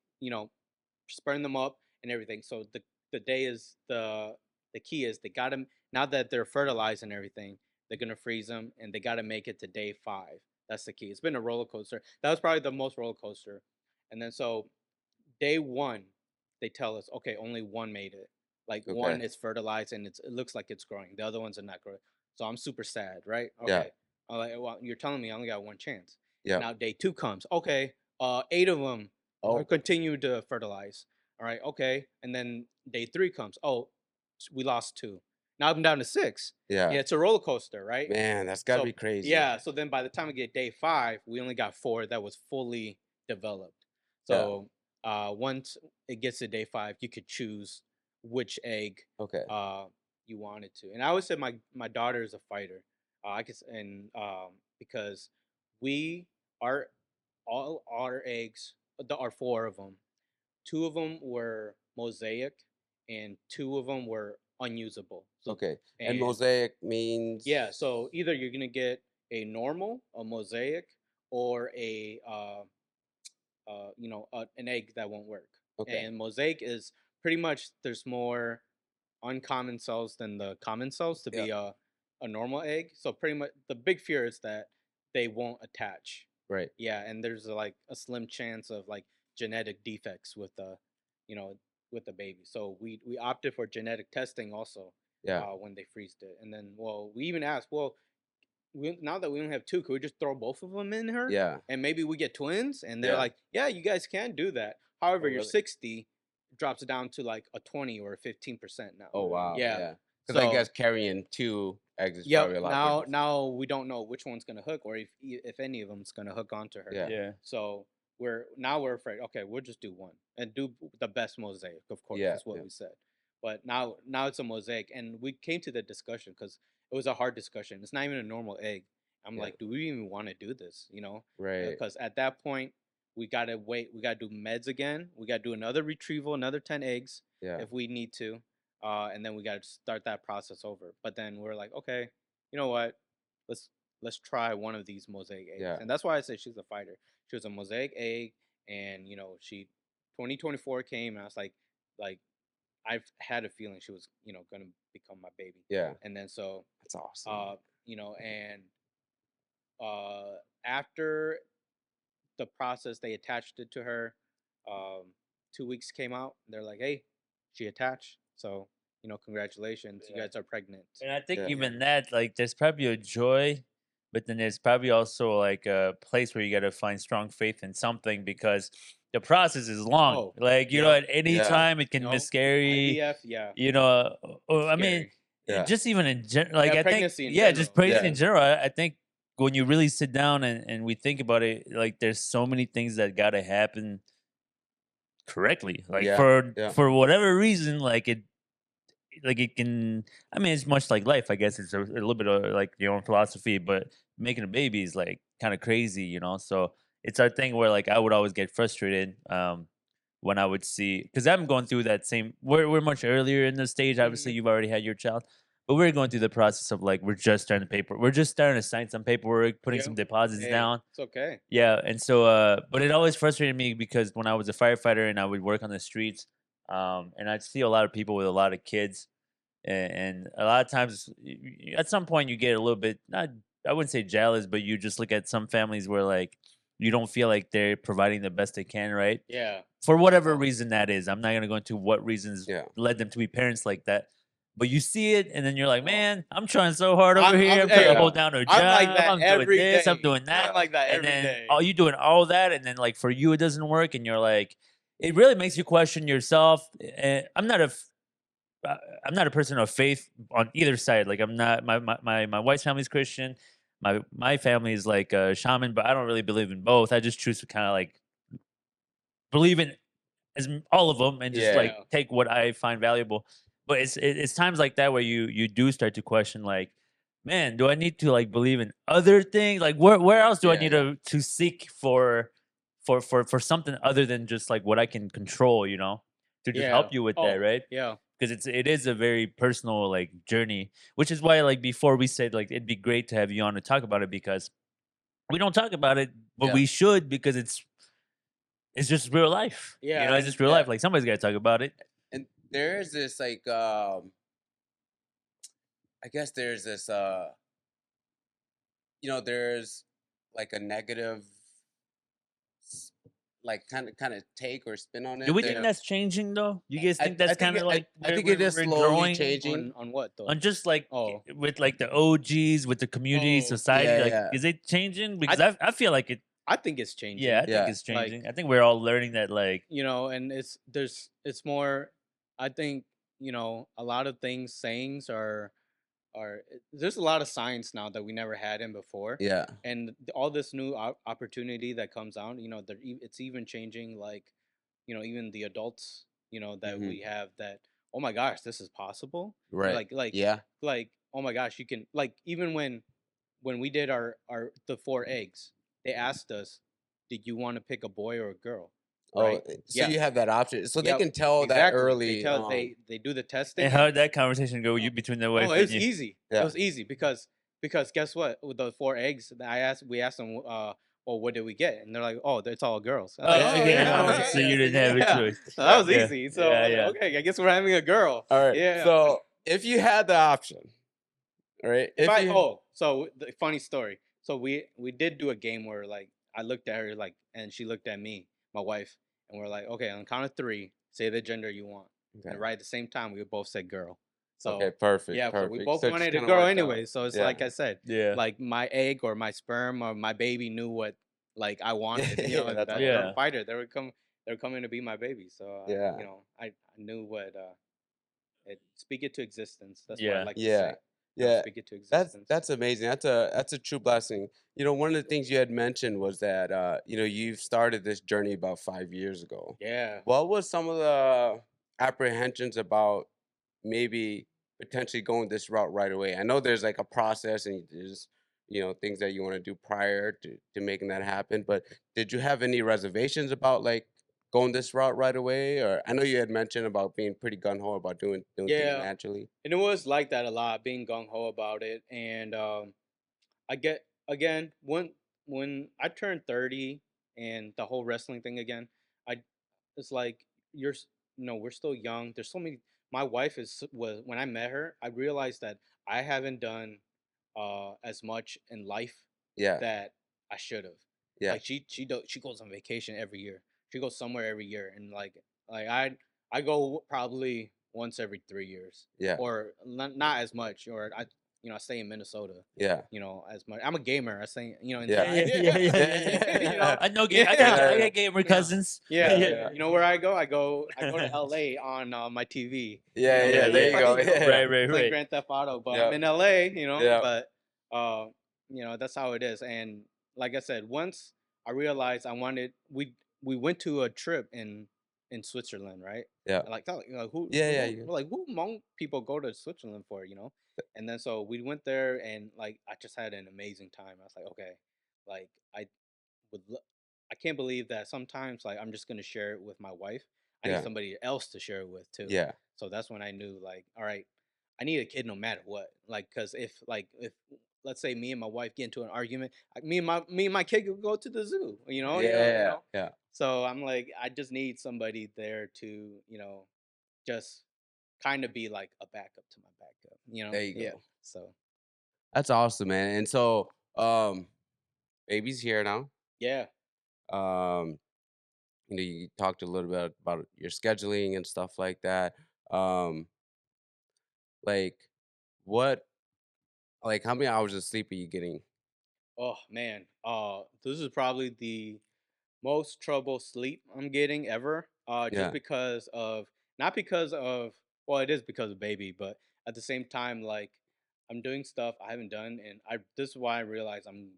sperm them up and everything. So the day is the key is they got them now that they're fertilized and everything. They're gonna freeze them and they got to make it to day 5. That's the key. It's been a roller coaster. That was probably the most roller coaster. And then so day 1, they tell us, okay, only one made it. Like one Okay. is fertilized and it looks like it's growing. The other ones are not growing. So I'm super sad, right? Yeah. Okay. I'm like, well, you're telling me I only got one chance. Yeah. Now day 2 comes. Okay, 8 of them are Oh. continue to fertilize. All right, okay. And then day 3 comes. Oh, we lost 2. Now I'm down to 6. Yeah. Yeah, it's a roller coaster, right? Man, that's gotta be So crazy. yeah, so then by the time we get day 5, we only got 4 that was fully developed. Yeah. So once it gets to day 5, you could choose which egg Okay. you wanted to. And I always say my daughter is a fighter. I guess and because we are all our eggs, there are 4 of them. 2 of them were mosaic, and 2 of them were unusable. So Okay. And and mosaic means yeah, so either you're gonna get a normal, a mosaic, or an egg that won't work. Okay. And mosaic is pretty much there's more uncommon cells than the common cells to Yeah. be a normal egg. So pretty much the big fear is that they won't attach. Right. Yeah, and there's like a slim chance of like genetic defects you know, with the baby. So we opted for genetic testing also Yeah. when they freezed it, and then we even asked, well, now that we only have 2, could we just throw both of them in her? Yeah. And maybe we get twins? And they're Yeah. like, yeah, you guys can do that. However, Oh, your really? 60 drops it down to like a 20 or a 15% now. Oh wow. Yeah. Yeah. 'Cause I So guess carrying 2 eggs is yep. probably a lot Now, different. we don't know which one's gonna hook, or if any of them's gonna hook onto her. Yeah. Yeah. So we're afraid. Okay, we'll just do one and do the best mosaic. Of course, Yeah, is what yeah, we said. But now it's a mosaic, and we came to the discussion because it was a hard discussion. It's not even a normal egg. I'm yeah. like, do we even want to do this? Right. Because at that point we gotta wait. We gotta do meds again. We gotta do another retrieval, another 10 eggs Yeah, if we need to, and then we gotta start that process over. But then we're like, okay, you know what? Let's let's try one of these mosaic eggs, yeah, and that's why I say she's a fighter. She was a mosaic egg, and she 2024 came, and I was like I've had a feeling she was gonna become my baby, yeah. and then so That's awesome. and after the process, they attached it to her. Um, 2 weeks came out. They're like, hey, she attached. So congratulations, you Yeah. guys are pregnant. And I think Yeah, even that, like, there's probably a joy, but then there's probably also like a place where you got to find strong faith in something because the process is long. Oh, Like, yeah, at any yeah, time it can miscarry. IVF, yeah, it's I mean, scary. yeah, just even in general, like, Yeah, I think, pregnancy in yeah, just general. pregnancy yeah, in general. I think when you really sit down and we think about it, like, there's so many things that got to happen correctly. Like, yeah, for yeah, whatever reason, it can, I mean, it's much like life, I guess. It's a little bit of like your own philosophy, but making a baby is like kind of crazy. So it's our thing where like I would always get frustrated when I would see, because I'm going through that same, we're much earlier in the stage. Obviously Mhm. you've already had your child, but we're going through the process of like we're just starting to sign some paperwork, putting Yeah, some deposits hey, down. it's okay. Yeah, and so but it always frustrated me because when I was a firefighter and I would work on the streets, and I'd see a lot of people with a lot of kids, and a lot of times at some point you get a little bit, not, I wouldn't say jealous, but you just look at some families where like you don't feel like they're providing the best they can, right? Yeah. For whatever Oh, reason that is. I'm not going to go into what reasons yeah, led them to be parents like that. But you see it, and then you're like, oh. man, I'm trying so hard over here. I'm trying to Hey, hold yeah, down a I'm like job. that I'm doing every this. I'm day. doing I'm that. like that And every then day. you doing all that, and then like for you it doesn't work, and you're like, it really makes you question yourself. I'm not a uh, I'm not a person of faith on either side. Like I'm not, my wife's family's Christian. My family is like a shaman, but I don't really believe in both. I just choose to kind of like believe in all of them and just yeah, like Yeah. take what I find valuable. But it's times like that where you do start to question like, man, do I need to like believe in other things? Like where else do I yeah, need yeah, to seek for something other than just like what I can control, to just help Yeah. you with that, Oh, right? yeah. Because it is a very personal like journey, which is why like before we said like it'd be great to have you on to talk about it because we don't talk about it, but yeah, we should because it's just real life. Yeah. It's And just real yeah. life. Like somebody's got to talk about it. And there is this like, I guess there's this, there's like a negative, like kind of take or spin on Do it. we think There, yeah. that's changing though? You guys think I that's think kind of like I think it we're, is we're slowly growing changing. On what though? on just like Oh. with like the OGs, with the community, Oh. society? Yeah, Like, yeah, is it changing? I Because I feel like it. I think it's Yeah, changing. I think yeah, it's Like, changing. I think we're all learning that like and it's more. I think a lot of things sayings there's a lot of science now that we never had in before, yeah, and all this new opportunity that comes out. It's even changing, like even the adults that hmm, we have, that oh my gosh, this is possible. right, yeah, Like oh my gosh, you can, like, even when we did our the 4 eggs, they asked us, did you want to pick a boy or a girl, oh, right? so Yeah. you have that option, so they Yep. can tell that Exactly. early. They do the and testing. how did that conversation go Oh, you between the oh, wife it and was you? easy. It Yeah, was easy because guess what? With the 4 eggs, we asked them, well, what did we get? And they're like, oh, it's all girls. I was like, Oh, oh okay. yeah, So okay, you didn't have a yeah. choice. So that was Yeah, easy. So I yeah, was like, yeah. okay, I guess we're having a girl. all right. Yeah. So if you had the option, all right, If if I you, so the funny story. So we did do a game where, like, I looked at her, like, and she looked at me, my wife, and we're like, okay, on the count of 3, say the gender you want, okay, and right at the same time we both said girl. okay, So perfect, yeah, so we perfect. both So it just wanted a kind of girl worked out. anyway. So it's Yeah, like I said, Yeah. like my egg or my sperm or my baby knew what, like, I wanted. yeah, And that's that they're a Yeah. awesome. fighter. They're coming to be my baby. So Yeah, I knew what Speak it to existence. That's what I Yeah. like to Yeah. say. Yeah. Speak it to That's existence. that's amazing. That's a true blessing. One of the things you had mentioned was that you've started this journey about 5 years ago. Yeah. What was some of the apprehensions about maybe potentially going this route right away? I know there's like a process and there's things that you want to do prior to making that happen, but did you have any reservations about like going this route right away? Or I know you had mentioned about being pretty gun ho about doing things Yeah. naturally. And it was like that a lot, being gung ho about it. And I get again when I turned 30 and the whole wrestling thing again, I it's like you're we're still young. There's so many. My wife was when I met her, I realized that I haven't done as much in life Yeah. that I should have. Yeah. Like she goes on vacation every year. She goes somewhere every year, and like I go probably once every 3 years, Yeah. or not as much. Or I stay in Minnesota. Yeah. As much. I'm a gamer. I say Yeah. Yeah, inside. yeah, yeah, yeah, yeah, you know, yeah. I know game. I yeah, got gamer yeah, cousins. yeah. Yeah, Yeah. You know where I go? I go to LA on my TV. Yeah, yeah, yeah, there yeah. you go. Yeah. Right, right, Playing right. Grand Theft Auto, but I'm Yeah. in LA. Yeah. But uh, that's how it is. And like I said, once I realized I wanted, we went to a trip in Switzerland, right? Yeah. And like, Yeah, yeah, you we're like, who Hmong people go to Switzerland for? And then so we went there, and like I just had an amazing time. I was like, okay, like would lo- I can't believe that sometimes like I'm just gonna share it with my wife. I need yeah. somebody else to share it with too. Yeah. So that's when I knew, like, all right, I need a kid no matter what. Like, cause if let's say me and my wife get into an argument, me and my kid could go to the zoo. Yeah. Yeah. So I'm like, I just need somebody there to just kind of be like a backup to my backup. There you Yeah. go. So That's awesome, man. And so baby's here now. yeah. Um you talked a little bit about your scheduling and stuff like that. Um like what like how many hours of sleep are you getting? Oh man. This is probably the most trouble sleep I'm getting ever. Just Yeah. because of not because of well, it is because of baby, but at the same time, like I'm doing stuff I haven't done, and I this is why I realized I'm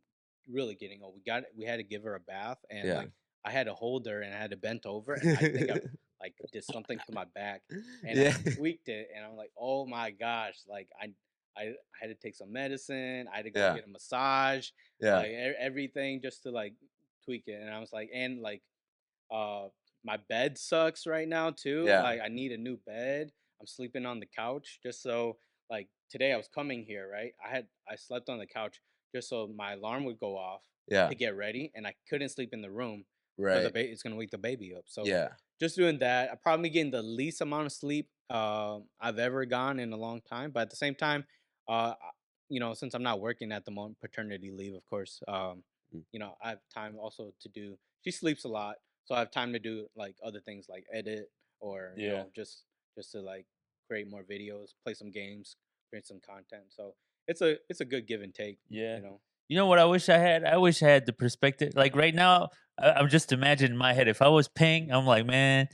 really getting old. We had to give her a bath, and Yeah. like I had to hold her, and I had to bent over, and I think I like did something to my back, and I Yeah. tweaked it, and I'm like, oh my gosh, like I had to take some medicine, I had to go Yeah. get a massage, Yeah. like everything just to like tweak it. And I was like, and like uh my bed sucks right now too. Yeah. Like I need a new bed. I'm sleeping on the couch just so like today I was coming here, right? I slept on the couch just so my alarm would go off Yeah. to get ready, and I couldn't sleep in the room because Right. it's gonna wake the baby up. So Yeah. just doing that, I'm probably getting the least amount of sleep I've ever gone in a long time. But at the same time, since I'm not working at the moment, paternity leave, of course. Mm. I have time also to do. She sleeps a lot, so I have time to do like other things like edit or Yeah. just to like create more videos, play some games, create some content. So it's a good give and take. Yeah. You know. You know what I wish I had? I wish I had the perspective. Like right now, I'm just imagining in my head. If I was paying, I'm like, man,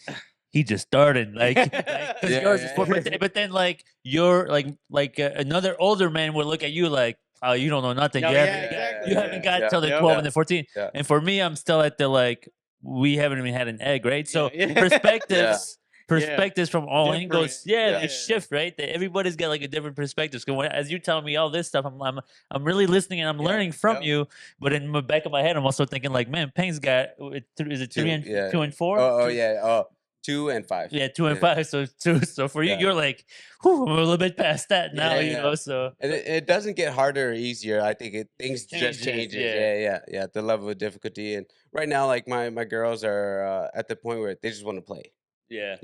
he just started. Because yours is Yeah. four. But then, like, you're another older man would look at you like, oh, you don't know nothing. No, You yeah, haven't, exactly. you haven't got Yeah. till the Yep. 12 and the 14. Yeah. And for me, I'm still at the like, we haven't even had an egg, right? So Yeah. Yeah. perspectives from all Different. angles, yeah, Yeah. they shift, right? Everybody's got like a different perspective. So as you tell me all this stuff, I'm really listening and I'm Yeah, learning from yeah. you. But in the back of my head, I'm also thinking like, man, Peng's got is it three Two. and Yeah. two and four? Oh, Two- yeah. Oh, 2 and 5. yeah, two and Yeah. five. So two. So for you, Yeah. you're like, whew, I'm a little bit past that now, Yeah. So And it doesn't get harder or easier. I think things just changes. yeah, Yeah, yeah, yeah. The level of difficulty. And right now, like my girls are at the point where they just want to play. yeah,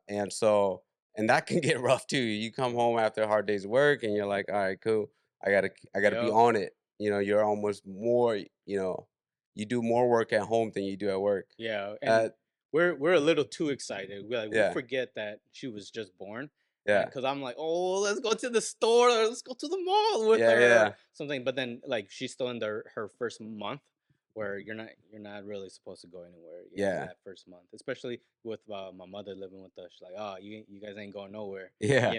And so and that can get rough too. You come home after a hard day's work and you're like, all right, cool. I gotta be Yep. on it. You're almost more, you do more work at home than you do at work. Yeah, Uh and we're a little too excited. We yeah, forget that she was just born, and yeah, because I'm like, oh, let's go to the store, or let's go to the mall with yeah, her, or yeah, something. But then like she's still in her first month where you're not really supposed to go anywhere Yeah. that first month, especially with my mother living with us. She's like, oh, you guys ain't going nowhere. Yeah.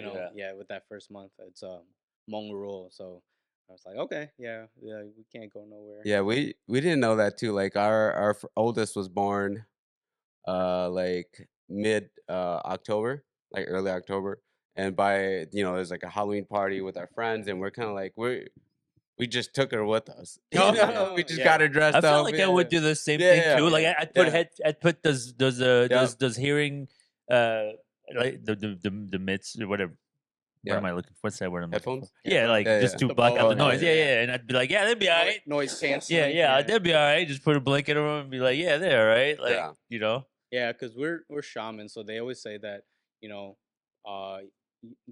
With that first month, it's Hmong rule. So I was like, okay, yeah, we can't go nowhere. Yeah, we didn't know that too. Like our oldest was born like mid October, like early October. And by, there's like a Halloween party with our friends, and we're kind of like we just took her with us. We just got her dressed I feel up. like I would do the same Yeah, thing yeah, too. Like yeah, I'd put those Yep. those hearing like the mitts or whatever. What Yeah. am I looking for? What's that word I'm looking Headphones? for? Yeah, Headphones. like Yeah, just yeah. to The block out the Oh, noise. yeah, Yeah, and I'd be like, yeah, they'd be all right. Noise Yeah, canceling. yeah, they'd be all right. Just put a blanket over them and be like, yeah, they're all right. Like, Yeah. you know. Yeah, because we're shamans, so they always say that you know,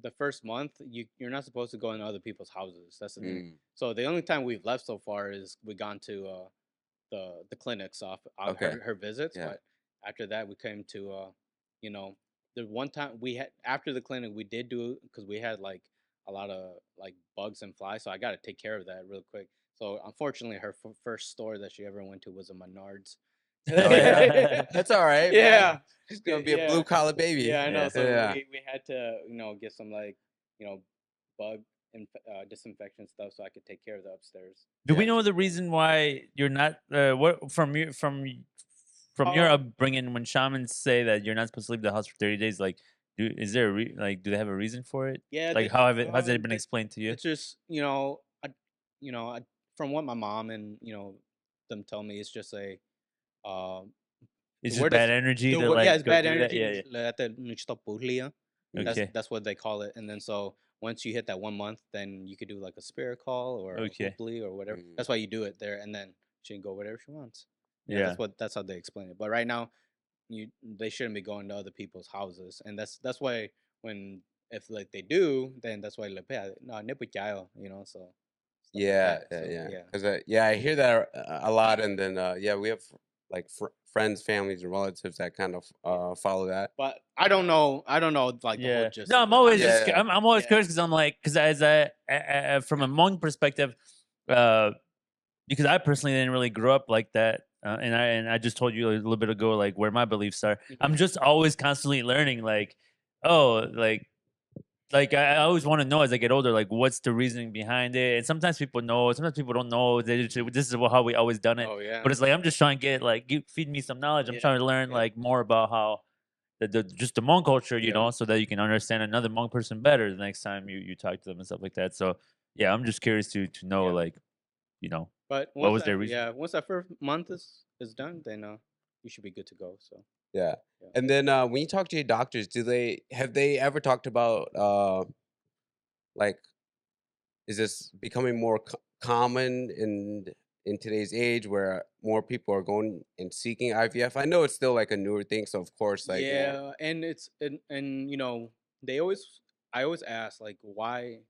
the first month you're not supposed to go into other people's houses. That's the thing. Mm, So the only time we've left so far is we gone to the clinics off okay. her visits, Yeah. but after that we came to you know, the one time we had after the clinic we did do because we had like a lot of like bugs and flies, so I got to take care of that real quick. So unfortunately, her first store that she ever went to was a Menards. Oh yeah. That's all right, man. Yeah. She's gonna be a Yeah. blue collar baby. Yeah, I know. Yeah. So Yeah. we had to, get some like, bug disinfection stuff so I could take care of the upstairs. Do we Yeah. know the reason why you're not? What from your Uh, upbringing when shamans say that you're not supposed to leave the house for 30 days? Like, is there like do they have a reason for it? yeah, Like, how's it been explained to you? it's just, from what my mom and, them tell me, it's just a, um, It's the just word bad is, energy the to word, yeah, like it's go bad through that. energy. Yeah, Mm. Okay. That's what they call it. And then so once you hit that 1 month, then you could do like a spirit call or a Okay. hooply or whatever. Mm. That's why you do it there, and then she can go wherever she wants. Yeah. That's how they explain it. But right now, they shouldn't be going to other people's houses, and that's why when if like they do, then that's why no so stuff like Yeah, that. yeah, So yeah. yeah. Because I hear that a lot, and then yeah, we have like friends, families, and relatives that kind of follow that. But I don't know like the whole Yeah. gist. No, of I'm it. always Yeah, just yeah. I'm always Yeah. curious because I'm like because as from a Hmong perspective, because I personally didn't really grow up like that. And I just told you a little bit ago like where my beliefs are. I'm just always constantly learning like oh like I always want to know as I get older like what's the reasoning behind it. And sometimes people know, sometimes people don't know. This is how we always done it. Oh yeah. But it's like I'm just trying to get like feed me some knowledge. I'm Yeah, trying to learn yeah. like more about how the just the Hmong culture, you Yeah. know, so that you can understand another Hmong person better the next time you talk to them and stuff like that. So yeah, I'm just curious to know Yeah. like you know But what was their reason. once that first month is done, then you should be good to go. So Yeah. Yeah. And then when you talk to your doctors, have they ever talked about like is this becoming more common in today's age where more people are going and seeking IVF? I know it's still like a newer thing, so of course, like yeah, and it's and they always I always ask like why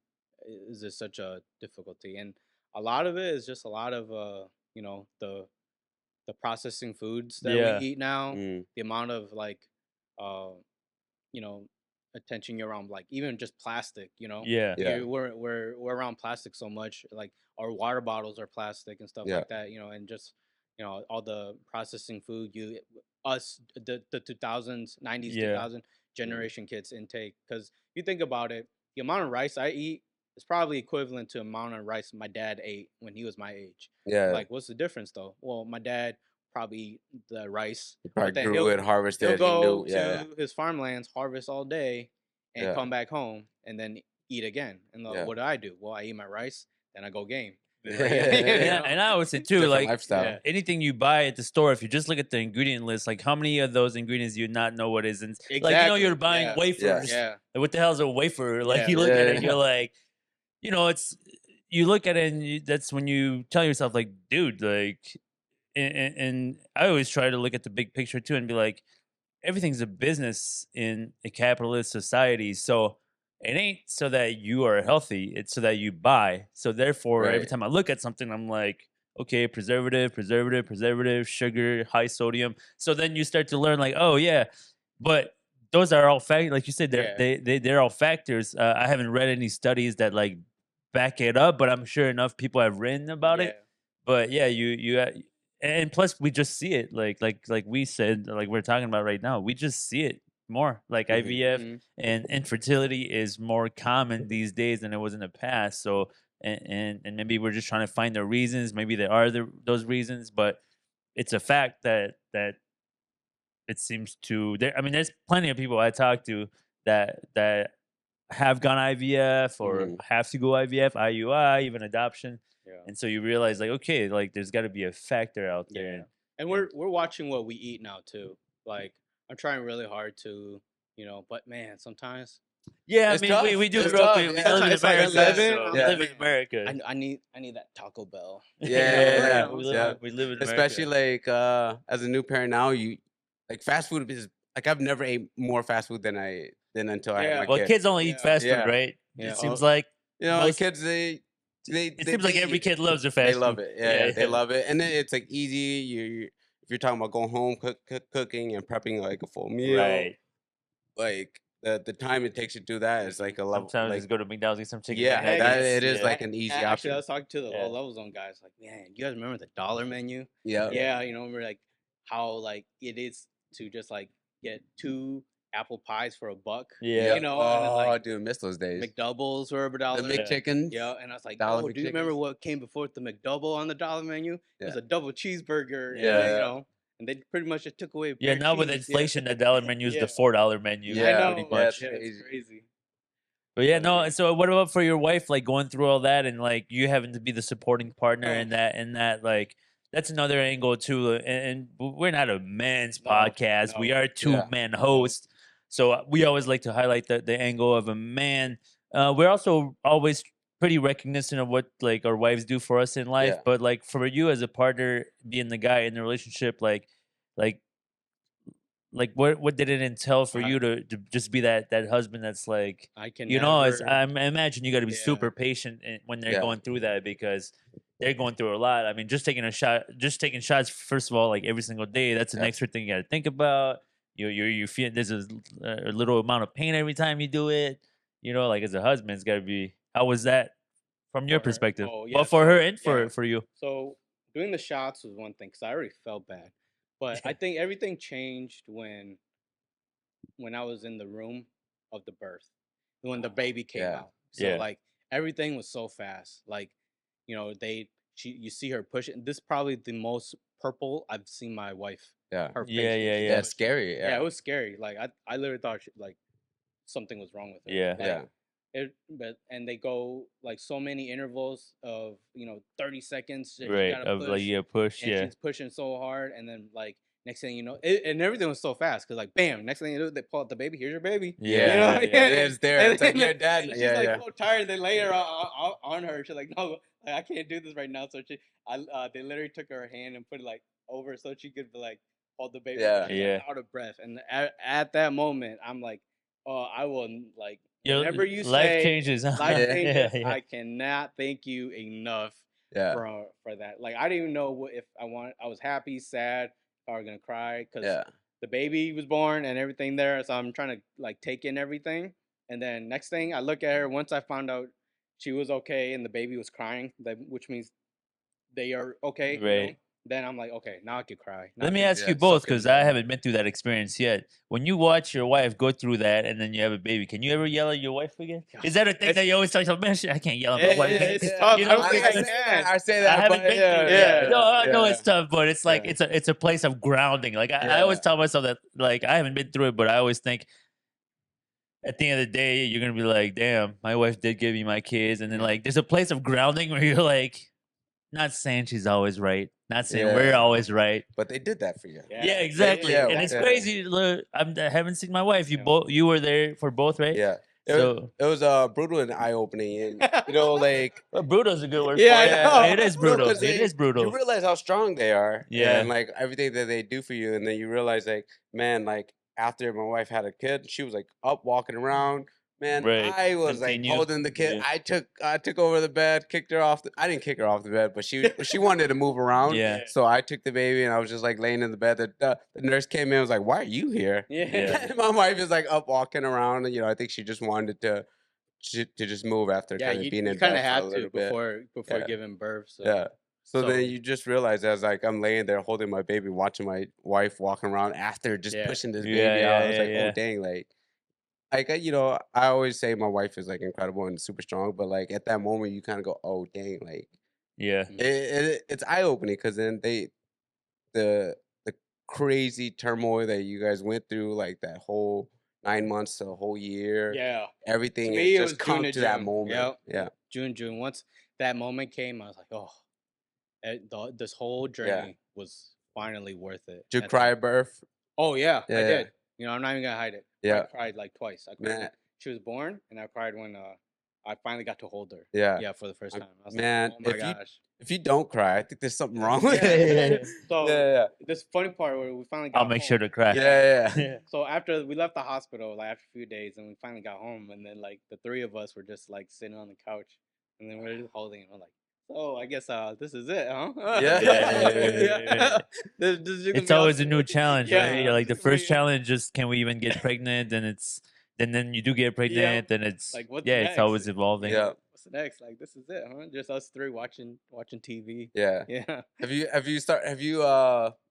is this such a difficulty, and a lot of it is just a lot of the processing foods that we Yeah. eat now, mm, the amount of like uh you know attention you're around, like even just plastic, Yeah. yeah, we're around plastic so much, like our water bottles are plastic and stuff yeah, like that, and just all the processing food us the 2000s 90s Yeah. 2000 generation kids intake, because you think about it, the amount of rice I eat is probably equivalent to the amount of rice my dad ate when he was my age. yeah. Like, what's the difference though? Well, my dad probably eat the rice, He probably but then grew it, he'll harvested. He go knew. Yeah, to his farmlands, harvest all day, and yeah, come back home and then eat again. And yeah. what do? Well, I eat my rice, then I go game. Yeah. And I always say too, Different like lifestyle. Yeah. anything you buy at the store, if you just look at the ingredient list, like how many of those ingredients do you not know what is in? Like you're Exactly, buying yeah, wafers. yeah. Like, what the hell is a wafer? Like Yeah. you look at it, and Yeah. you're like, it's you look at it, and that's when you tell yourself, like, dude, like, and I always try to look at the big picture too, and be like, everything's a business in a capitalist society. So it ain't so that you are healthy, it's so that you buy. So therefore, every Right. time I look at something, I'm like, okay, preservative, sugar, high sodium. So then you start to learn, like, oh yeah, but those are all factors. Like you said, they're all factors. I haven't read any studies that like back it up, but I'm sure enough people have written about it. But yeah, and plus we just see it like we said, like we're talking about right now. We just see it more. Like Mhm. IVF Mhm. and infertility is more common these days than it was in the past. So and maybe we're just trying to find the reasons. Maybe there are those reasons, but it's a fact that it seems to there. I mean, there's plenty of people I talk to that have gone IVF or Mhm. have to go IVF, IUI, even adoption. Yeah. And so you realize, like, okay, like there's got to be a factor out there. Yeah. And Yeah. we're watching what we eat now too. Like I'm trying really hard to, but man, sometimes Yeah, I It's mean, we tough. do It's grow up. tough. We Yeah. live in it's like I America, live in, so I'm we Yeah. live like, in man, America. I need that Taco Bell. Yeah. We Yeah. live in Especially America. like as a new parent now, you like fast food is like I've never ate more fast food than until I had Yeah. my Well, kid. kids only eat Yeah. fast food, Yeah. right? Yeah. It seems like You know, most. kids they It they, seems like they every eat it. kid loves their They fast love food. it. Yeah, they love it. And then it's like easy. If you're talking about going home, cooking and prepping like a full meal, Right. like the time it takes to do that is like a level Sometimes like just go to McDonald's, get some chicken yeah, that McNuggets. it is Yeah. like an easy Actually, I option. was talking to the Yeah. low level zone guys. Like, man, you guys remember the dollar menu? Yeah. Yeah, remember like how like it is to just like get 2 apple pies for $1. Yeah. And then Oh, like dude, miss those days. McDoubles were The $1. McChickens. Yeah, and I was like, Dollar oh, do you remember McChickens. what came before the McDouble on the dollar menu? It Yeah. was a double cheeseburger. Yeah. And they pretty much just took away. Yeah, bare now with cheese. inflation, the dollar menu is Yeah. the $4 menu. I Yeah, know. Pretty yeah, much. it's Yeah, crazy. it's crazy. But yeah, But no. yeah. So what about for your wife? Like going through all that and like you having to be the supporting partner Oh. in that like that's another angle too. And we're not a men's No, podcast. We no. are two Yeah. men hosts. So we always like to highlight the angle of a man. We're also always pretty recognizant of what like our wives do for us in life. Yeah. But like for you as a partner, being the guy in the relationship, like like what did it entail for I- you to just be that husband that's like I can you know never. I imagine you got to be Yeah. super patient when they're Yeah. going through that because they're going through a lot. I mean, just taking taking shots first of all, like every single day, that's an Yeah. extra thing you got to think about. You feel there's a little amount of pain every time you do it. You know, like as a husband, it's got to be. How was that from your For her? perspective? Oh, Well, yeah, for her so- and for yeah. for you. So doing the shots was one thing because I already felt bad, but I think everything changed when I was in the room of the birth, when the baby came Yeah. out. So Yeah. like everything was so fast. Like, you see her push it. This is probably the most purple I've seen my wife. Yeah. Her face Yeah, when yeah, she yeah. Yeah, pushed it's it. scary. Yeah, Yeah. it was scary. Like I literally thought like something was wrong with her. Yeah. Like, Yeah. and they go like so many intervals of 30 seconds that you Right. gotta Of push, like push. and Yeah. she's pushing so hard, and then like next thing you know, and everything was so fast because like bam, next thing you know, they pull out the baby. Here's your baby. Yeah. Yeah. It's there. It's like And your dad. she's Yeah, like yeah. so tired. They lay her on her. She's like, no, like, I can't do this right now. So they literally took her hand and put it like over so she could like hold the baby. Yeah. She's, Yeah. like, out of breath. And at that moment, I'm like, oh, I will like. Your Whenever you life say changes. Huh? life Yeah. changes, Yeah. I cannot thank you enough Yeah. for that. Like I didn't even know if I was happy, sad, if I was gonna cry because Yeah. the baby was born and everything there. So I'm trying to like take in everything. And then next thing I look at her once I found out she was okay and the baby was crying, which means they are okay. Right. Then I'm like, okay, now I could cry. Now Let I me can ask you yeah, both suck in because the I moment. haven't been through that experience yet. When you watch your wife go through that and then you have a baby, can you ever yell at your wife again? Is that a thing that you always tell yourself, man, shit, I can't yell at my Yeah, wife? yeah, man." it's Yeah. tough. You I know, don't think I can. I say I that, haven't but been yeah, through yeah, that. No, I know yeah. it's tough, but it's like Yeah. it's a place of grounding. Like I always Yeah. tell myself that like I haven't been through it, but I always think at the end of the day, you're gonna be like, damn, my wife did give me my kids. And then like there's a place of grounding where you're like, not saying she's always right, not saying we're Yeah. always right. But they did that for you. Yeah, exactly. yeah, And it's yeah. crazy. Look, I haven't seen my wife. You Yeah. you were there for both, right? Yeah. So It was brutal and eye opening, and like well, brutal's a good word Yeah, for I it. know. It is No, brutal. 'cause It is You brutal. realize how strong they are, Yeah. and like everything that they do for you, and then you realize like, man, like after my wife had a kid, she was like up walking around. Man, Right. I was Continue. like holding the kid. Yeah. I took over the bed, kicked her off. I didn't kick her off the bed, but she wanted to move around. Yeah. So I took the baby and I was just like laying in the bed. The nurse came in and was like, "Why are you here?" Yeah. Yeah. And my wife is like up walking around, and I think she just wanted to just move after Yeah, kind of you being in kind bed of for a had to little bit. before Yeah. giving birth. So Yeah. So then So you just realize as like I'm laying there holding my baby, watching my wife walking around after just yeah, pushing this Yeah, baby out. I was like, oh yeah. dang, like you know, I always say my wife is like incredible and super strong, but like at that moment you kind of go, oh dang, like Yeah. it's eye opening because then the crazy turmoil that you guys went through, like that whole 9 months to a whole year, yeah. To everything it me, it was just June come to to that June. moment. Yep. Yeah, June. Once that moment came, I was like, oh, this whole yeah. journey was finally worth it. Did you At the cry end. at birth? Oh yeah, I Yeah, yeah, did. You know, I'm not even gonna hide it. I yeah. cried like twice. I cried when Man, she was born, and I cried when I finally got to hold her. yeah. Yeah, for the first I'm time. I was like, man, oh my gosh. if you don't cry, I think there's something wrong with Yeah. it. So Yeah, yeah. this funny part where we finally I'll got make sure home. to cry. Yeah. Yeah, yeah. Yeah. So after we left the hospital, like after a few days, and we finally got home, and then like the three of us were just like sitting on the couch, and then we're just holding it. We're like, "Oh, I guess this is it, huh?" Yeah. Yeah. This is gonna It's be always a awesome. new challenge, right? Yeah, Yeah, like this the is gonna first be challenge is can we even get pregnant? Then you do get yeah. pregnant, then it's Like what's yeah, it's next? always evolving. Yeah, What's next? Like this is it, huh? Just us three watching TV. yeah. Yeah. Have you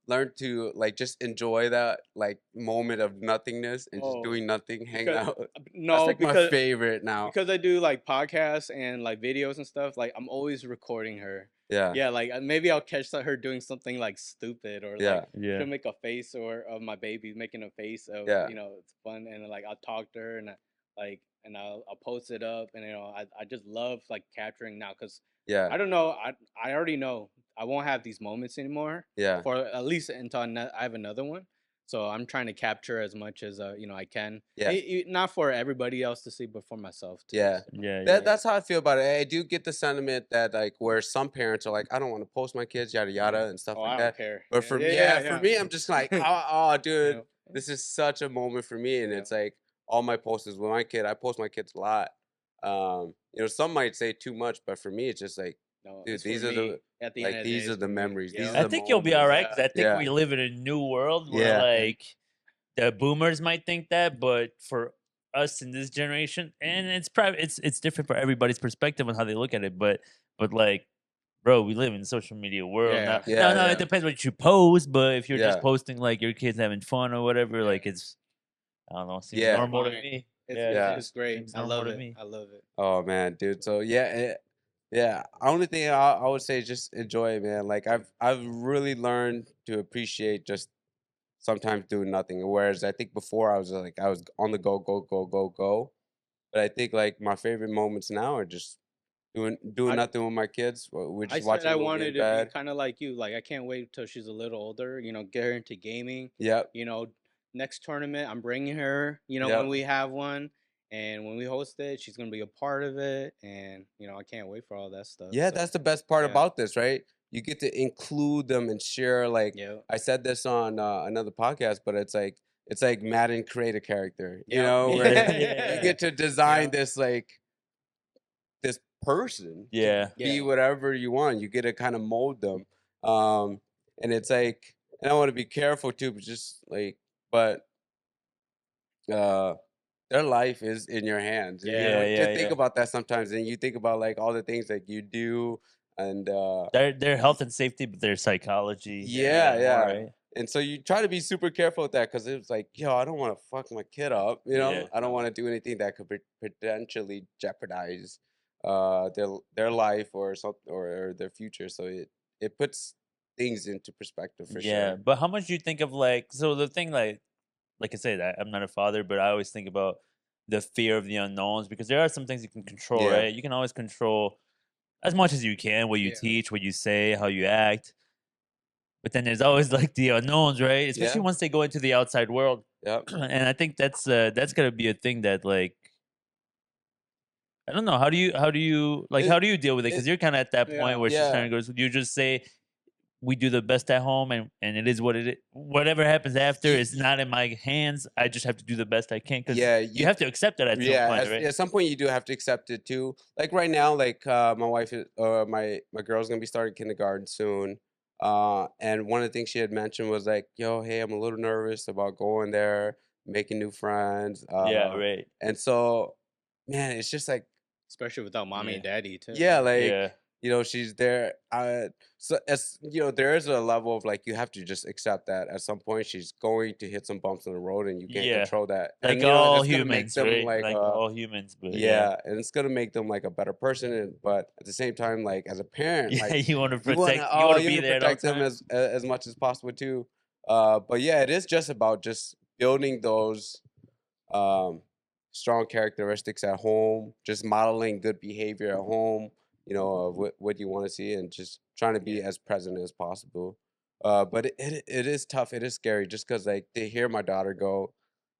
learned to like just enjoy that like moment of nothingness and just Oh, doing nothing, hanging because out? That's no, like my favorite now. because I do like podcasts and like videos and stuff, like I'm always recording her. Yeah, Yeah, like maybe I'll catch her doing something like stupid or like yeah, Yeah. she'll make a face or of my baby making a face of yeah, it's fun and like I'll talk to her and I'll post it up and I just love like capturing now because yeah, I don't know I already know I won't have these moments anymore yeah, for at least until I have another one. So I'm trying to capture as much as I can. yeah. Not for everybody else to see, but for myself too. Yeah. So, Yeah, That yeah. that's how I feel about it. I do get the sentiment that like where some parents are like, I don't want to post my kids, yada yada, and stuff oh, like I don't that. care. But Yeah, for yeah, yeah, yeah, for yeah. me, I'm just like, oh, Yeah, dude, this is such a moment for me, and yeah. it's like all my posts is with my kid. I post my kids a lot. You know, some might say too much, but for me, it's just like, No, dude, it's for these are the me. At the end like of the day, these are it's the for me. memories. These Yeah, are I the think you'll be all moments. right yeah, because I think Yeah, we live in a new world where yeah, like the boomers might think that, but for us in this generation, and it's probably it's different for everybody's perspective on how they look at it, but like, bro, we live in a social media world now. yeah, No, yeah, no, it yeah, depends what you post, but if you're just yeah, posting like your kids having fun or whatever, yeah. like it's I don't know, seems yeah, normal to Fine. me. It's Yeah, it's yeah. it's great. seems I normal love to it. me. I love it. Oh man, dude. So yeah, yeah. Only thing I would say is just enjoy it, man. Like I've really learned to appreciate just sometimes doing nothing. Whereas I think before I was on the go, go, go, go, go. But I think like my favorite moments now are just doing I nothing with my kids. We're I just said watching I a movie in wanted to be bed. kind of like you. Like I can't wait till she's a little older. Get her into gaming. Yep, You know, next tournament I'm bringing her. When yep. we have one, and when we host it, she's gonna be a part of it. And I can't wait for all that stuff. Yeah, So that's the best part yeah, about this, right? You get to include them and share. Like yeah, I said this on another podcast, but it's like Madden create a character, you yep, know, Yeah, where you yeah, get to design yeah, this like this person to yeah. be yeah. whatever you want. You get to kind of mold them, and it's like, and I want to be careful too, but just like, but uh their life is in your hands. You Yeah, Yeah, know, yeah, just think yeah. about that sometimes, and you think about like all the things that you do, and Their health and safety, but their psychology yeah, even more, yeah. right? And so you try to be super careful with that because it was like, yo, I don't want to fuck my kid up. You Yeah. know, I don't no, want to do anything that could potentially jeopardize their life or something or their future. So it puts things into perspective for Yeah, sure. but how much do you think of like so the thing like I said, I'm not a father, but I always think about the fear of the unknowns because there are some things you can control, Yeah, right? You can always control as much as you can what you yeah, teach, what you say, how you act. But then there's always like the unknowns, right? Especially yeah, once they go into the outside world. yep. And I think that's gonna be a thing that like I don't know. It how do you deal with it? Because it you're kind of at that point yeah. where she's yeah. trying to go. So you just say we do the best at home, and it is what it is. Whatever happens after y- is not in my hands. I just have to do the best I can because Yeah, you have to accept it at some yeah. point, right? At some point, you do have to accept it too. Like right now, like my wife, my girl's gonna be starting kindergarten soon. And one of the things she had mentioned was like, "Yo, hey, I'm a little nervous about going there, making new friends." Yeah, right. And so, man, it's just like, Especially without mommy Yeah, and daddy too. yeah, Yeah, like yeah, she's there. So as there is a level of like you have to just accept that at some point she's going to hit some bumps in the road, and you can't Yeah. control that. Like And all it's gonna make humans, them right? like Like all humans, but yeah. yeah, and it's gonna make them like a better person. But at the same time, like as a parent, Yeah, like you want to you wanna protect, you want to you be wanna there at all protect them times. as much as possible too. But yeah, it is just about just building those um, strong characteristics at home, just modeling good behavior at home, of what you want to see, and just trying to be Yeah. as present as possible. But it is tough. It is scary just because like to hear my daughter go,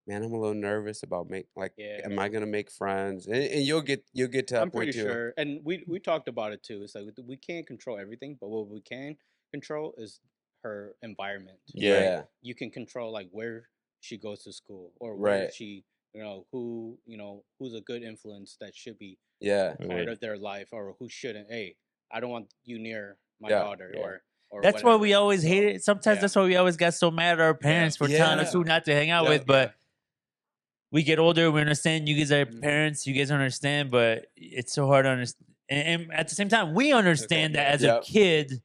man, I'm a little nervous about Yeah. am I gonna make friends? And you'll get to that I'm point pretty too. sure, and we talked about it too. It's like we can't control everything, but what we can control is her environment. Yeah. Like Yeah, you can control like where she goes to school or where right. she, who's a good influence that should be Yeah, a part Right. of their life or who shouldn't. Hey, I don't want you near my yeah, daughter Yeah. or That's why we whatever. always hate So it. Sometimes yeah, that's why we always got so mad at our yeah, parents for telling us yeah, who not to hang out yeah. with. yeah. But we get older, we understand you guys are Hmm. parents, you guys understand, but it's so hard to understand. And at the same time, we Okay, understand that yeah. as a Yep. kid,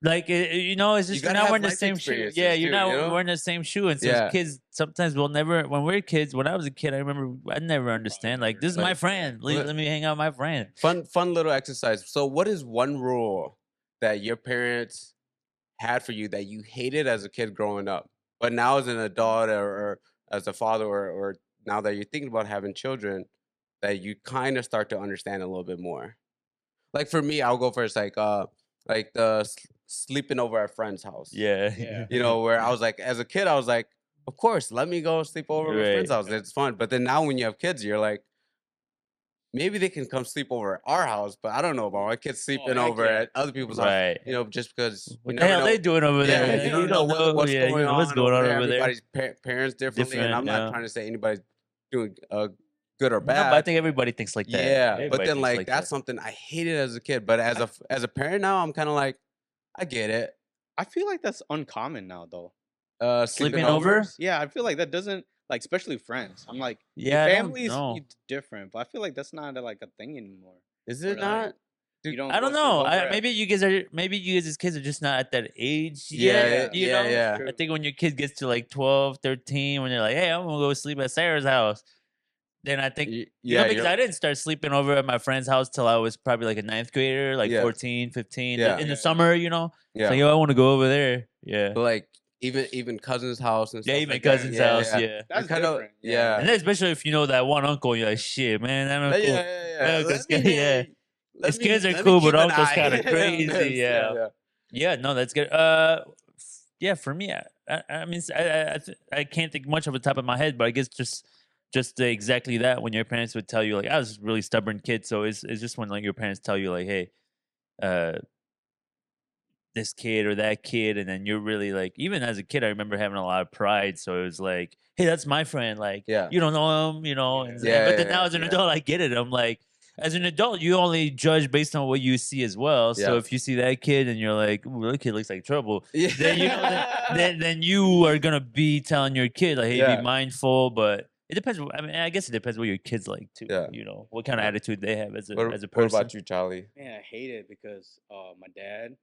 like it's You just we're gotta not have wearing the life same shoe. Yeah, experiences you're too. not wearing the same shoe, and so as Yeah, kids, sometimes we'll never. When we're kids, when I was a kid, I remember I never You probably understand. Like never this is my did. like. Yeah. friend. Let me hang out with my friend. Fun little exercise. So what is one rule that your parents had for you that you hated as a kid growing up, but now as an adult or as a father or now that you're thinking about having children, that you kind of start to understand a little bit more? Like for me, I'll go first, like the sleeping over at friend's house. Yeah, Yeah. Where I was like, as a kid, I was like, of course, let me go sleep over at my friend's right. house. It's fun. But then now when you have kids, you're like, maybe they can come sleep over at our house, but I don't know about my kids Oh sleeping heck over yeah. at other people's house, Right. just because you What the never hell they know. doing over Yeah, there? you You don't know don't know. what's Yeah, you going don't know what's on going over on there. over there. Everybody's parents differently, and Different, I'm not yeah. trying to say anybody's doing good or No, but I bad. think everybody thinks like that. Yeah, but Everybody then thinks like like that's that. something I hated as a kid, but as a parent now, I'm kind of like, I get it. I feel like that's uncommon now, though. Sleeping Sleeping over. over? Sleepovers? Yeah, I feel like that doesn't like, especially friends. I'm like, your Yeah, I don't family's know. different, but I feel like that's not like a thing anymore. Is Where it like not? you Dude, don't I go don't sleep know. over I at. maybe you guys as kids are just not at that age yeah, yet, Yeah, you yeah, know? that's yeah. I true. think when your kid gets to like 12, 13, when they're like, "Hey, I'm going to go sleep at Sarah's house." Then I think Yeah, because you're. I didn't start sleeping over at my friend's house till I was probably like a ninth grader, like Yeah, 14, 15, yeah, in the Yeah, summer, It's like, yeah. "Yo, I want to go over there." Yeah. But like even cousin's house and Yeah, stuff even like that. cousin's yeah. Yeah, house, yeah. yeah. You're That's kind of different. Yeah, And yeah. then especially if you know that one uncle, you're like, "Shit, man, that Yeah, uncle." yeah, yeah. Yeah, because yeah. His kids are Let me cool, but keep an uncle's eye kind of on crazy. this. Yeah, Yeah. yeah. Yeah, no, that's good. Yeah, for me, I mean, I can't think much off the top of my head, but I guess just exactly that when your parents would tell you like I was a really stubborn kid, so it's just when like your parents tell you like, hey, uh, this kid or that kid, and then you're really like, even as a kid, I remember having a lot of pride, so it was like, hey, that's my friend, like Yeah. you don't know him, yeah, but then Yeah, now as an yeah, adult, I get it. I'm like. As an adult, you only judge based on what you see as well. So yeah. if you see that kid and you're like, "Ooh, that kid looks like trouble," Yeah. then then you are gonna be telling your kid like, "Hey, be Yeah. mindful." But it depends. I mean, I guess it depends what your kid's like too. Yeah. What kind of Yeah. attitude they have as What a what person. about you, Charlie? man. I hate it because my dad,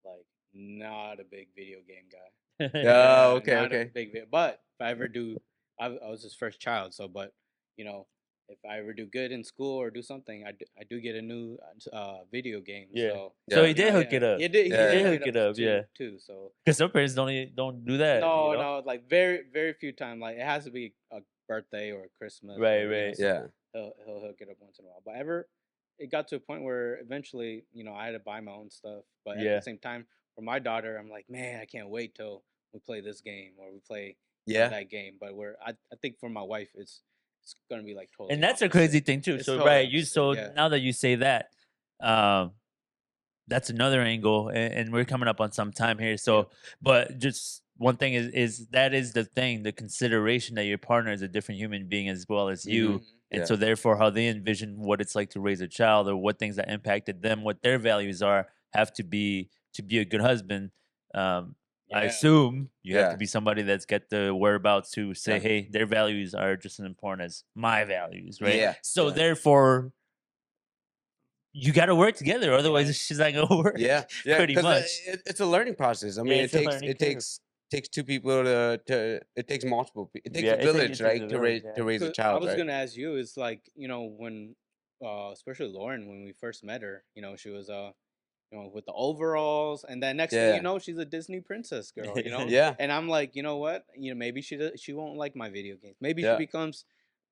like, not a big video game guy. Yeah, Yeah, okay, not a okay. big. But if I ever do, I was his first child, so but you know, if I ever do good in school or do something, I do get a new video game. Yeah. So So he Yeah. did hook yeah, it up. he He Yeah, did did yeah. hook hook it up it up. Yeah. too. So Because some parents don't do that. no, like very few times. Like it has to be a birthday or Christmas Right. or Right. so Yeah. he'll hook it up once in a while. But it got to a point where eventually, I had to buy my own stuff. But at Yeah. the same time, for my daughter, I'm like, man, I can't wait till we play this game or we play Yeah. that game. But I think for my wife, it's gonna be like totally And that's a opposite. crazy thing too. It's So totally right, opposite. Yeah. now that you say that, um, that's another angle, and we're coming up on some time here. So, but just one thing is that is the thing, the consideration that your partner is a different human being as well as you, Mhm. Mhm. and Yeah. so therefore how they envision what it's like to raise a child or what things that impacted them, what their values are, have to be a good husband. I Yeah. assume you have to Yeah. be somebody that's got the whereabouts to say, Yeah. hey, their values are just as important as my values, right? Yeah. So Yeah. therefore, you got to work together, otherwise Yeah. it's just not gonna work. Yeah, yeah, pretty because much. it's a learning process. I Yeah, mean, it's a learning curve. takes two people to it takes multiple. It takes Yeah, a village, it takes right, a village. to raise a 'Cause I child, was right? gonna ask you, is like, when especially Lauren, when we first met her, she was with the overalls, and then next thing you Yeah, know, she's a Disney princess girl. yeah, And I'm like, you know what? Maybe she won't like my video games. Maybe she yeah, becomes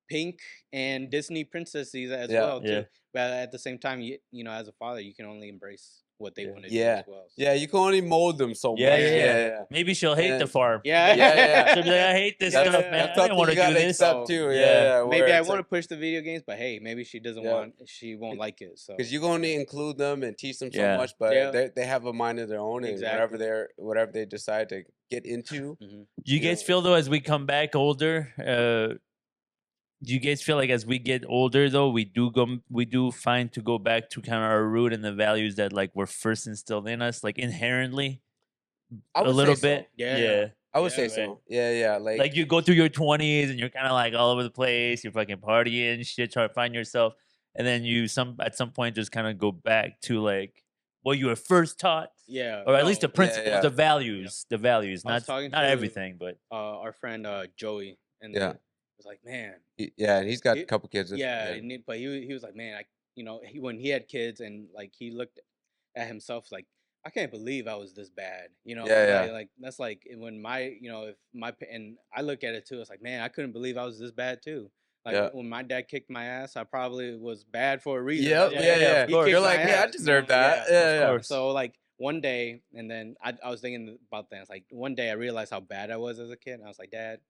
pink and Disney princesses as yeah. well Yeah, too. But at the same time, as a father, you can only embrace what they yeah, want to do as Yeah, well. yeah. You can only mold them so yeah, much. yeah, Yeah, yeah. Yeah, yeah, yeah. Maybe she'll hate the And farm. yeah, yeah, yeah, yeah. She'll be like, I hate this That's stuff, man. yeah. I that's didn't something want you to do gotta this. accept So too. Yeah, Yeah, yeah. Where maybe I it's want to like, push the video games, but hey, maybe she doesn't yeah, want, she won't like it. So because you're going to include them and teach them so yeah. much, but yeah, they have a mind of their own, and exactly. whatever they decide to get into, Hmm. Do you you guys know. feel though, as we come back older, do you guys feel like as we get older though, we do find to go back to kind of our root and the values that like were first instilled in us, like inherently I a would say little so. bit? Yeah, Yeah. I would yeah, say Right. so. Yeah, yeah. Like you go through your 20s and you're kind of like all over the place, you're fucking partying, shit, trying to find yourself, and then you at some point just kind of go back to like what you were first taught, yeah. or at least the No, yeah, principles, yeah, the values, I was not talking not to everything, but our friend Joey, and then yeah, it was like, man, yeah. And he's got a he, couple kids. yeah, Yeah, but he was like, man, when he had kids, and like he looked at himself like, I can't believe I was this bad. yeah, yeah, Like that's like when my, if and I look at it too. It's like, man, I couldn't believe I was this bad too. Like yeah. when my dad kicked my ass, I probably was bad for a reason. Yep, That's yeah, why yeah, yeah, of yeah. he course, You're kicked my like, yeah, I ass. deserve that. Yeah. of Yeah, yeah, course. So like one day, and then I was thinking about that. It's like one day I realized how bad I was as a kid. And I was like, Dad,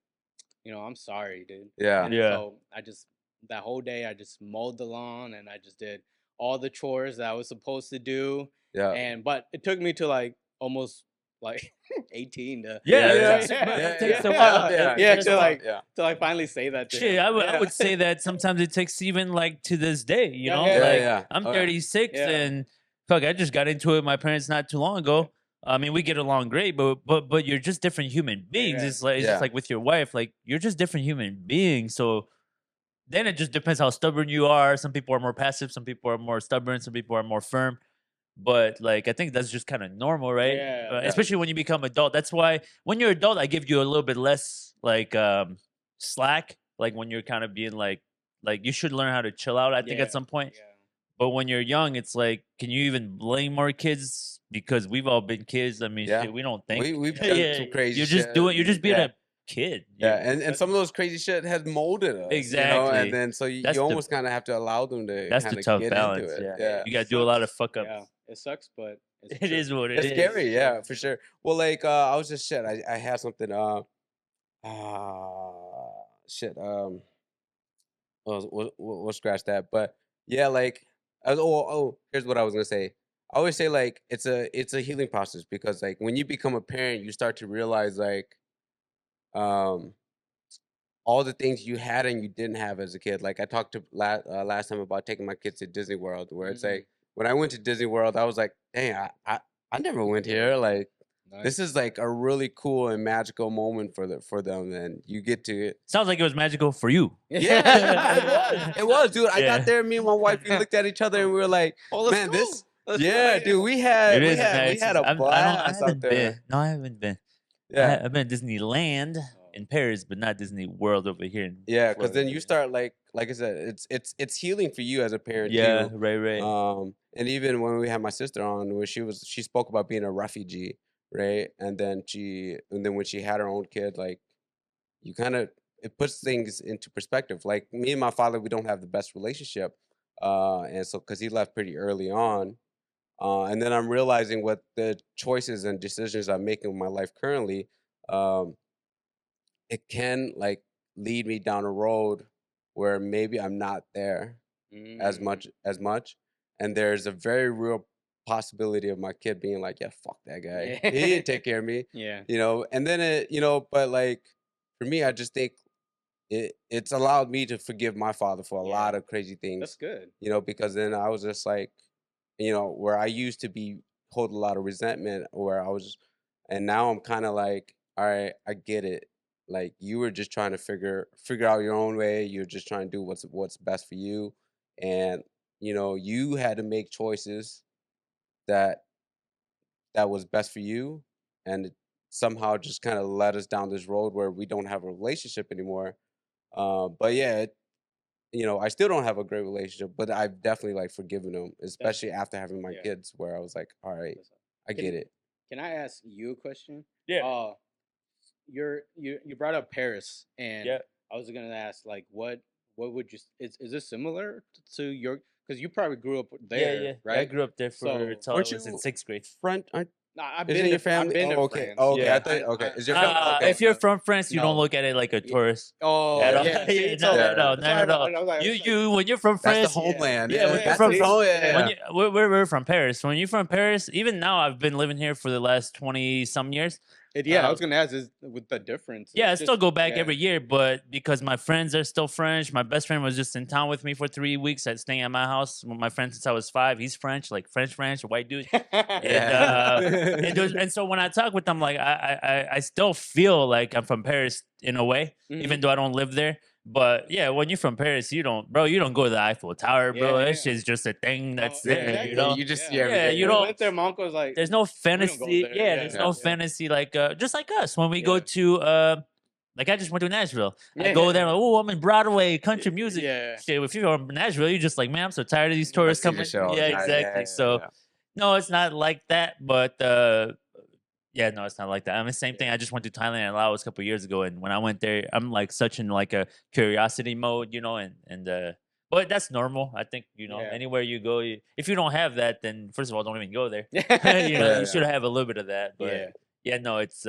I'm sorry, dude. yeah, And Yeah. so I just, that whole day I just mowed the lawn, and I just did all the chores that I was supposed to do. yeah, But it took me to like almost like 18 to Yeah, yeah, it yeah, takes bro, yeah, it takes a yeah, while. yeah. It yeah, takes a to while. like Yeah, finally say that to Shit, him. I Yeah. would say that sometimes it takes even like to this day, you Yeah, know? yeah, yeah, Like yeah. I'm Oh, yeah. 36 yeah, and fuck, I just got into it with my parents not too long ago. I mean, we get along great, but you're just different human beings. yeah, It's just Yeah. like with your wife, like you're just different human beings. So then it just depends how stubborn you are. Some people are more passive, some people are more stubborn, some people are more firm. But like I think that's just kind of normal, right? yeah, Yeah. Especially when you become adult. That's why when you're adult, I give you a little bit less like slack. Like when you're kind of being like you should learn how to chill out. I think at yeah, some point. yeah. But when you're young, it's like, can you even blame more kids? Because we've all been kids. I mean, Yeah. shit, we don't think. We've done Yeah, some crazy you're shit. just doing. You're just being Yeah. a kid. Yeah, You- and some of those crazy shit has molded us, Exactly. and then so That's you the almost kind of have to allow them to that's the kind of tough get into balance. it. Yeah, Yeah, you It got to do a lot of sucks. fuck ups. Yeah, it sucks, but it's It true. is what it it's is. scary. Yeah, for Yeah. sure. Well, like I was just shit. I had something. Shit. We'll scratch that. But yeah, like here's what I was gonna say. I always say like it's a healing process because like when you become a parent, you start to realize like um all the things you had and you didn't have as a kid. Like I talked to last time about taking my kids to Disney World, where it's Mhm. like when I went to Disney World, I was like, dang, I never went here. Like this Nice. is like a really cool and magical moment for them, and you get to Sounds like it was magical for you. yeah, it was. It was, dude. I Yeah. got there, me and my wife, we looked at each other and we were like, Oh, let's man, go. this Let's go. yeah, dude, It is we nice. had a I blast out haven't there. been. No, I haven't been. Yeah. I've been to Disneyland in Paris, but not Disney World over here in Yeah, because then Florida. you start like I said, it's healing for you as a parent Yeah, too. right. And even when we had my sister on, where she spoke about being a refugee, right? And then when she had her own kid, like you kind of it puts things into perspective. Like me and my father, we don't have the best relationship, and so because he left pretty early on, and then I'm realizing what the choices and decisions I'm making in my life currently, um, it can like lead me down a road where maybe I'm not there Mm. as much, and there's a very real possibility of my kid being like, yeah, fuck that guy, he didn't take care of me, Yeah. and then but like for me, I just think it's allowed me to forgive my father for a Yeah. lot of crazy That's things, good. because then I was just like, where I used to be hold a lot of resentment, where I was, and now I'm kind of like, all right, I get it. Like you were just trying to figure out your own way. You're just trying to do what's best for you, and you had to make choices that was best for you, and it somehow just kind of led us down this road where we don't have a relationship anymore. But yeah, I still don't have a great relationship, but I've definitely like forgiven him, That's especially after having my yeah. kids, where I was like, all right, That's I Can get it. Can I ask you a question? Yeah. You brought up Paris, and Yeah. I was gonna ask like what would you is this similar to your, because you probably grew up Yeah, there, yeah. I right? grew up there for So till I Aren't was in you 6th grade. French? Aren't I've Isn't been your to family? Oh, okay. France. Oh, okay. I Yeah. thought okay. Is your family okay? If you're No, from France, you don't no. look at it like a Y- tourist Oh at all. Yeah. yeah, Yeah, see, not so at Yeah. all, that's not why at all. I was like, it's like You when you're from That's the France, homeland. yeah, when you're That's from the home. Yeah. when Yeah. you we're from Paris. When you're from Paris, even now I've been living here for the last 20 some years. yeah, I was gonna ask is with the difference. Yeah, I It's still just go back yeah. every year, but because my friends are still French, my best friend was just in town with me for 3 weeks. At staying at my house with my friend since I was 5. He's French, like French, a white dude. And Yeah. and so when I talk with them, like I still feel like I'm from Paris in a way, even Mhm. though I don't live there. But yeah, when you're from Paris, you don't go to the Eiffel Tower, bro. Yeah, That yeah. shit's just a thing No, that's Yeah. there, Yeah. you exactly. know. You just see Yeah, Yeah, everything. you when we Yeah. don't. went there, my uncle was like, There's no we don't go fantasy. there. Yeah, Yeah, there's Yeah. no yeah, fantasy like just like us when we go yeah, to like I just went to Nashville. I yeah, go there, like, oh, I'm in Broadway, country music. yeah. Shit, if you're from Nashville, you're just like, man, I'm so tired of these Yeah, I tourists see the coming. show all the Yeah, time. exactly. Yeah. So Yeah. no, it's not like that, but yeah, no, it's not like that. I mean, same thing. yeah. I just went to Thailand and Laos a couple years ago, and when I went there, I'm like such in like a curiosity mode, and but that's normal. I think Yeah. anywhere you go, if you don't have that, then first of all, don't even go there. Yeah. Yeah. You should Yeah. have a little bit of that, but Yeah. yeah, no, it's.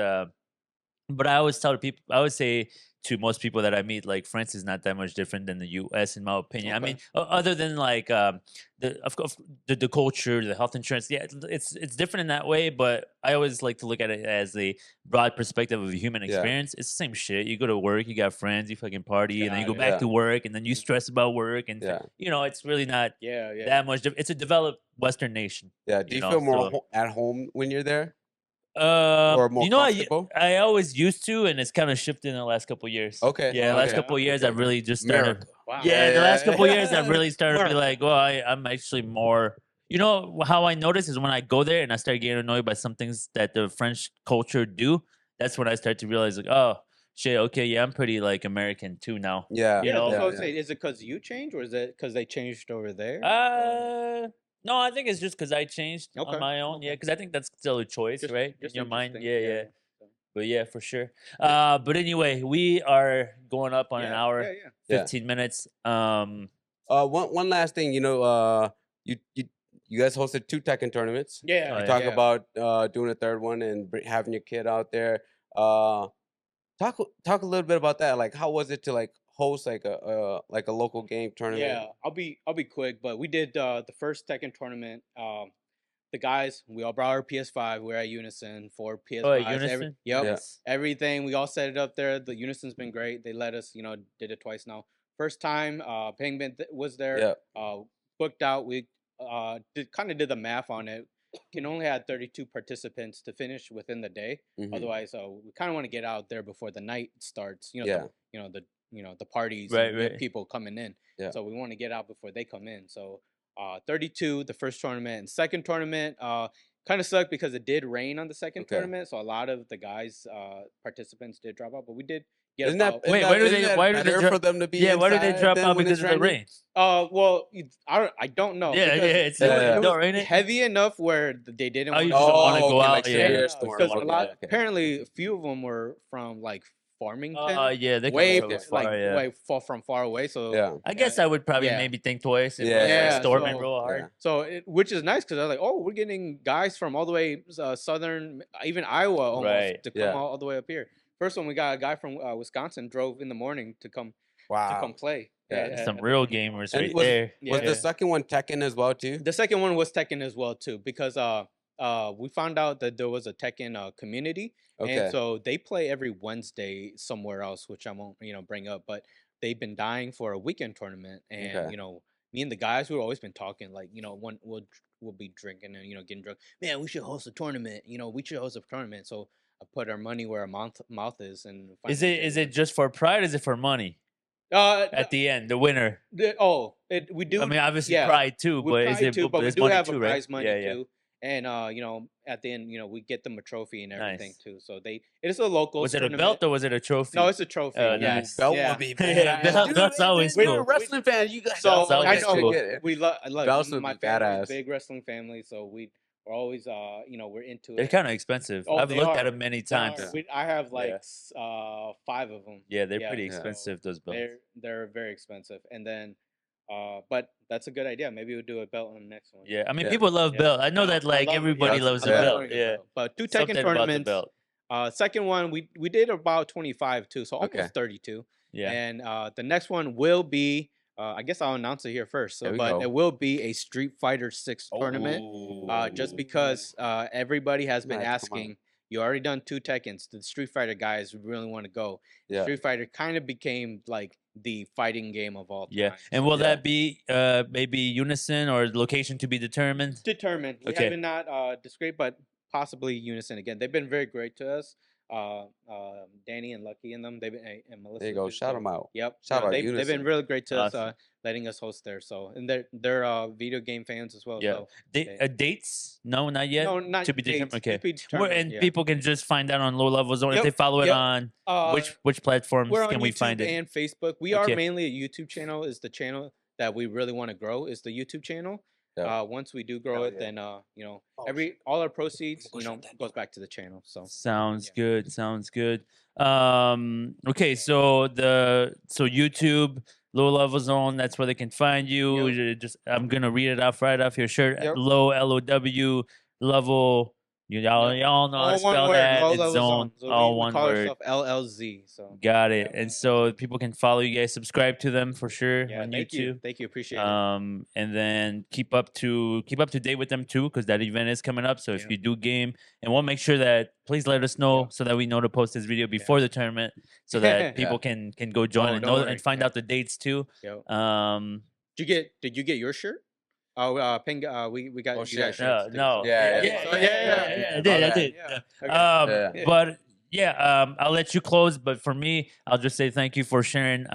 But I always tell people, I would say to most people that I meet, like France is not that much different than the U.S. in my opinion. I mean, Okay. other than like of course the culture, the health insurance, yeah, it's different in that way. But I always like to look at it as a broad perspective of a human Yeah. experience. It's the same shit. You go to work, you got friends, you fucking party, and then you Got go it. back Yeah. to work, and then you Mhm. stress about work, and Yeah. it's really not Yeah, yeah. that much. It's a developed Western nation, Yeah. Do you feel more so. at home when you're there, or more I comfortable? I always used to, and it's kind of shifted in the last couple years. Okay. Yeah, last Okay. Okay. couple Okay. years, Okay. I've really just started. America. Wow. Yeah. Yeah, the last couple years, I've Yeah. really started to be America. like, well, I'm actually more. You know how I notice is when I go there and I start getting annoyed by some things that the French culture do. That's when I start to realize, like, oh shit, okay, yeah, I'm pretty like American too now. Yeah. You Yeah, that's know, what I Yeah. was Yeah. saying. Is it because you changed, or is it because they changed over there? no, I think it's just because I changed on Okay. my own. Yeah, Okay. because I think that's still a choice, Just right? just In your mind, interesting. yeah, Yeah. yeah. So, But yeah, for sure. But anyway, we are going up on an yeah. hour, Yeah. Yeah. Yeah. 15 minutes. One last thing. You guys hosted 2 Tekken tournaments. Yeah. Oh, You yeah. talk Yeah. about doing a third one and having your kid out there. Uh, talk a little bit about that. Like, how was it to like host like a local game tournament? Yeah, I'll be quick, but we did the first Tekken tournament. The guys, we all brought our PS5. We're at Unison for Oh, at PS5s. Unison? Yep, Yeah. Nice. everything. We all set it up there. The Unison's been great. They let us, did it twice now. First time, Penguin was there. Yeah. Booked out. We did the math on it. Can only have 32 participants to finish within the day. Mhm. Otherwise, we kind of want to get out there before the night starts. Yeah. The parties Right, and we have right. people coming in. Yeah. So we want to get out before they come in. So 32 the first tournament, and second tournament kind of sucked because it did rain on the second Okay. tournament. So a lot of the guys participants did drop out, but we did get Isn't about. that Wait, isn't why that, do isn't they- that why do they better dro- for them to be Yeah, why did they inside drop than out when because it's of the raining? rain? Well, I don't know. Yeah, because yeah, it's Yeah, it yeah. was don't rain it. heavy enough where they didn't Oh, want you to. just don't want to Oh, go okay, out. like Yeah. severe Yeah, storm. because a Okay, lot. okay. Apparently, a few of them were from like Farmington. Yeah, they way come from okay. far. Yeah. way from far away. So Yeah. I guess I would probably yeah. maybe think twice if it Yeah, was like Yeah, storming so- real hard. Yeah. So, which is nice because I was like, oh, we're getting guys from all the way southern, even Iowa, almost Right. to come Yeah. all the way up here. First one, we got a guy from Wisconsin drove in the morning to come Wow. play. Yeah, That's some at the real tournament. gamers And right was there. was Yeah. the second one Tekken as well too? The second one was Tekken as well too, because we found out that there was a Tekken community, Okay. and so they play every Wednesday somewhere else, which I won't bring up, but they've been dying for a weekend tournament, and Okay. me and the guys we've always been talking like one we'll be drinking and getting drunk. Man, we should host a tournament. We should host a tournament. So I put our money where our mouth is, and Is finally it did is it just for pride? Is it for money? at the end, the winner? We do. I mean, obviously Yeah, pride too, we but is prize it? too, but we There's do money have a too, right? prize money Yeah, yeah. too, and at the end, we get them a trophy and everything Nice. too. So it is a locals Was it a tournament. belt or was it a trophy? No, it's a trophy. Oh, Yeah, nice. Belt yeah. would be Yeah, badass. Dude, belt's hey, always man, you're cool. a wrestling fan. You guys, Belt's So I always guys should know cool. get it. we love Belts would my be family, badass. big wrestling family. So we're always we're into They're it. kind of expensive. Oh, I've they looked are. at them many They are. times. I have Yeah. like 5 of them. Yeah, they're Yeah, pretty Yeah. so expensive, those belts. they're very expensive. And then, but that's a good idea. Maybe we'll do a belt on the next one. Yeah, I mean, Yeah. people love Yeah. belt. I know No, that I like love everybody yeah, loves I a love belt. wearing a Yeah, belt. But 2 Tekken something about the tournaments. belt. Second one we did about 25 too, so almost Okay. 32. Yeah. And the next one will be I guess I'll announce it here first. There we But go. it will be a Street Fighter 6 tournament. Just because everybody has been Might have to come out. asking. You already done 2 Tekkens. The Street Fighter guys really want to go. Yeah. Street Fighter kind of became like the fighting game of all time. Yeah, and so- will Yeah. that be maybe unison or location to be determined? determined. We Okay. haven't not discreet, but possibly unison again. They've been very great to us. Danny and Lucky and them. They've been and Melissa. There you go. too, Shout so- them out. Yep. Shout out they've Unison. been really great to us, Awesome. letting us host there. So and they're video game fans as well. Yeah. So Dates? No, not yet. no, not to be determined. dates, Okay. to be determined, And yeah. people can just find that on Low Level Zone if Yep, they follow it yep. on Uh, which platforms We're on can we YouTube find it? and Facebook. We Okay. are mainly a YouTube channel. Is the channel that we really want to grow is the YouTube channel. Yeah. Once we do grow Hell it, yeah. then all our proceeds Go shut that goes back to the channel. So Sounds Yeah. good. Sounds good. Okay, so YouTube, Low Level Zone, that's where they can find you. Just I'm gonna read it off right off your shirt. Yep. Low LOW level. Y'all know how to all one spell word, that. low It's level zone. So All we one call word. ourselves LLZ. So Got it. Yeah. And so people can follow you guys, subscribe to them for sure yeah, on thank YouTube. you, appreciate it. And then keep up to date with them too, because that event is coming up. So if Yeah. you do game, and we'll make sure that please let us know so that we know to post this video before the tournament, so that people can go join and don't know worry. and find out the dates too. Yo. Um, Did you get your shirt? Oh, Ping, we got Oh, you shit. guys shirts. Yeah, too, so- yeah, I did. Yeah. Okay. But yeah, I'll let you close. But for me, I'll just say thank you for sharing.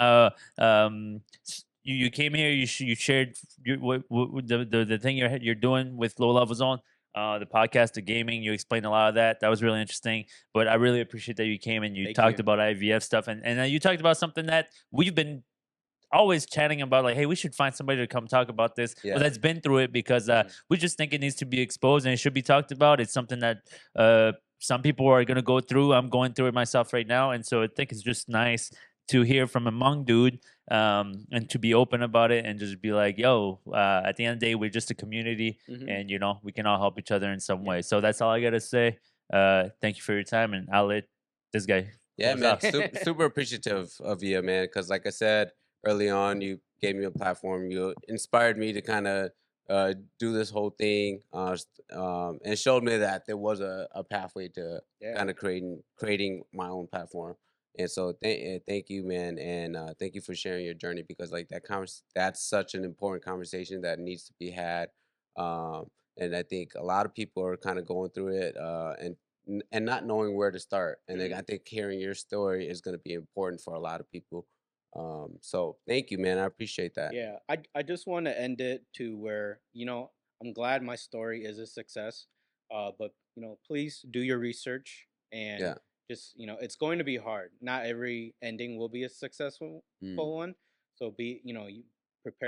You came here. You shared the thing you're doing with Low Level Zone, the podcast, the gaming. You explained a lot of that. That was really interesting. But I really appreciate that you came and you Thank talked you. about IVF stuff, and you talked about something that we've been always chatting about, like, hey, we should find somebody to come talk about this. Yeah. Well, that's been through it because we just think it needs to be exposed and it should be talked about. It's something that some people are going to go through. I'm going through it myself right now. And so I think it's just nice to hear from a Hmong dude and to be open about it and just be like, yo, at the end of the day, we're just a community and, we can all help each other in some way. So that's all I got to say. Thank you for your time, and I'll let this guy. Yeah, close man. out. Super appreciative of you, man. Because like I said early on, you gave me a platform. You inspired me to kind of do this whole thing, and showed me that there was a pathway to kind of creating my own platform. And so thank you, man, and thank you for sharing your journey, because like that's such an important conversation that needs to be had. And I think a lot of people are kind of going through it and not knowing where to start. And then I think hearing your story is going to be important for a lot of people. So thank you, man. I appreciate that. Yeah, I just want to end it to where, I'm glad my story is a success. But please do your research and just, it's going to be hard. Not every ending will be a successful one. So you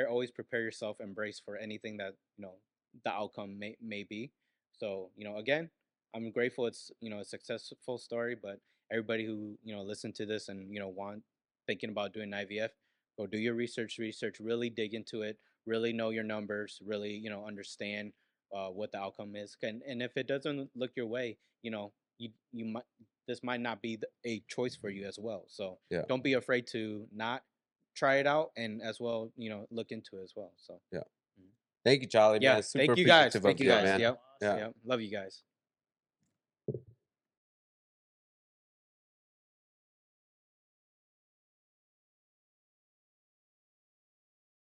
always prepare yourself, embrace for anything that, the outcome may be. So, again, I'm grateful it's, a successful story, but everybody who, listen to this and, thinking about doing IVF, go do your research, really dig into it, really know your numbers, really, understand what the outcome is. And if it doesn't look your way, you might, this might not be a choice for you as well. So don't be afraid to not try it out, and as well, look into it as well. So thank you, Charlie. yeah, man. Super thank you guys. appreciative Thank of you guys. man. Yep. Yeah. Yep. Love you guys.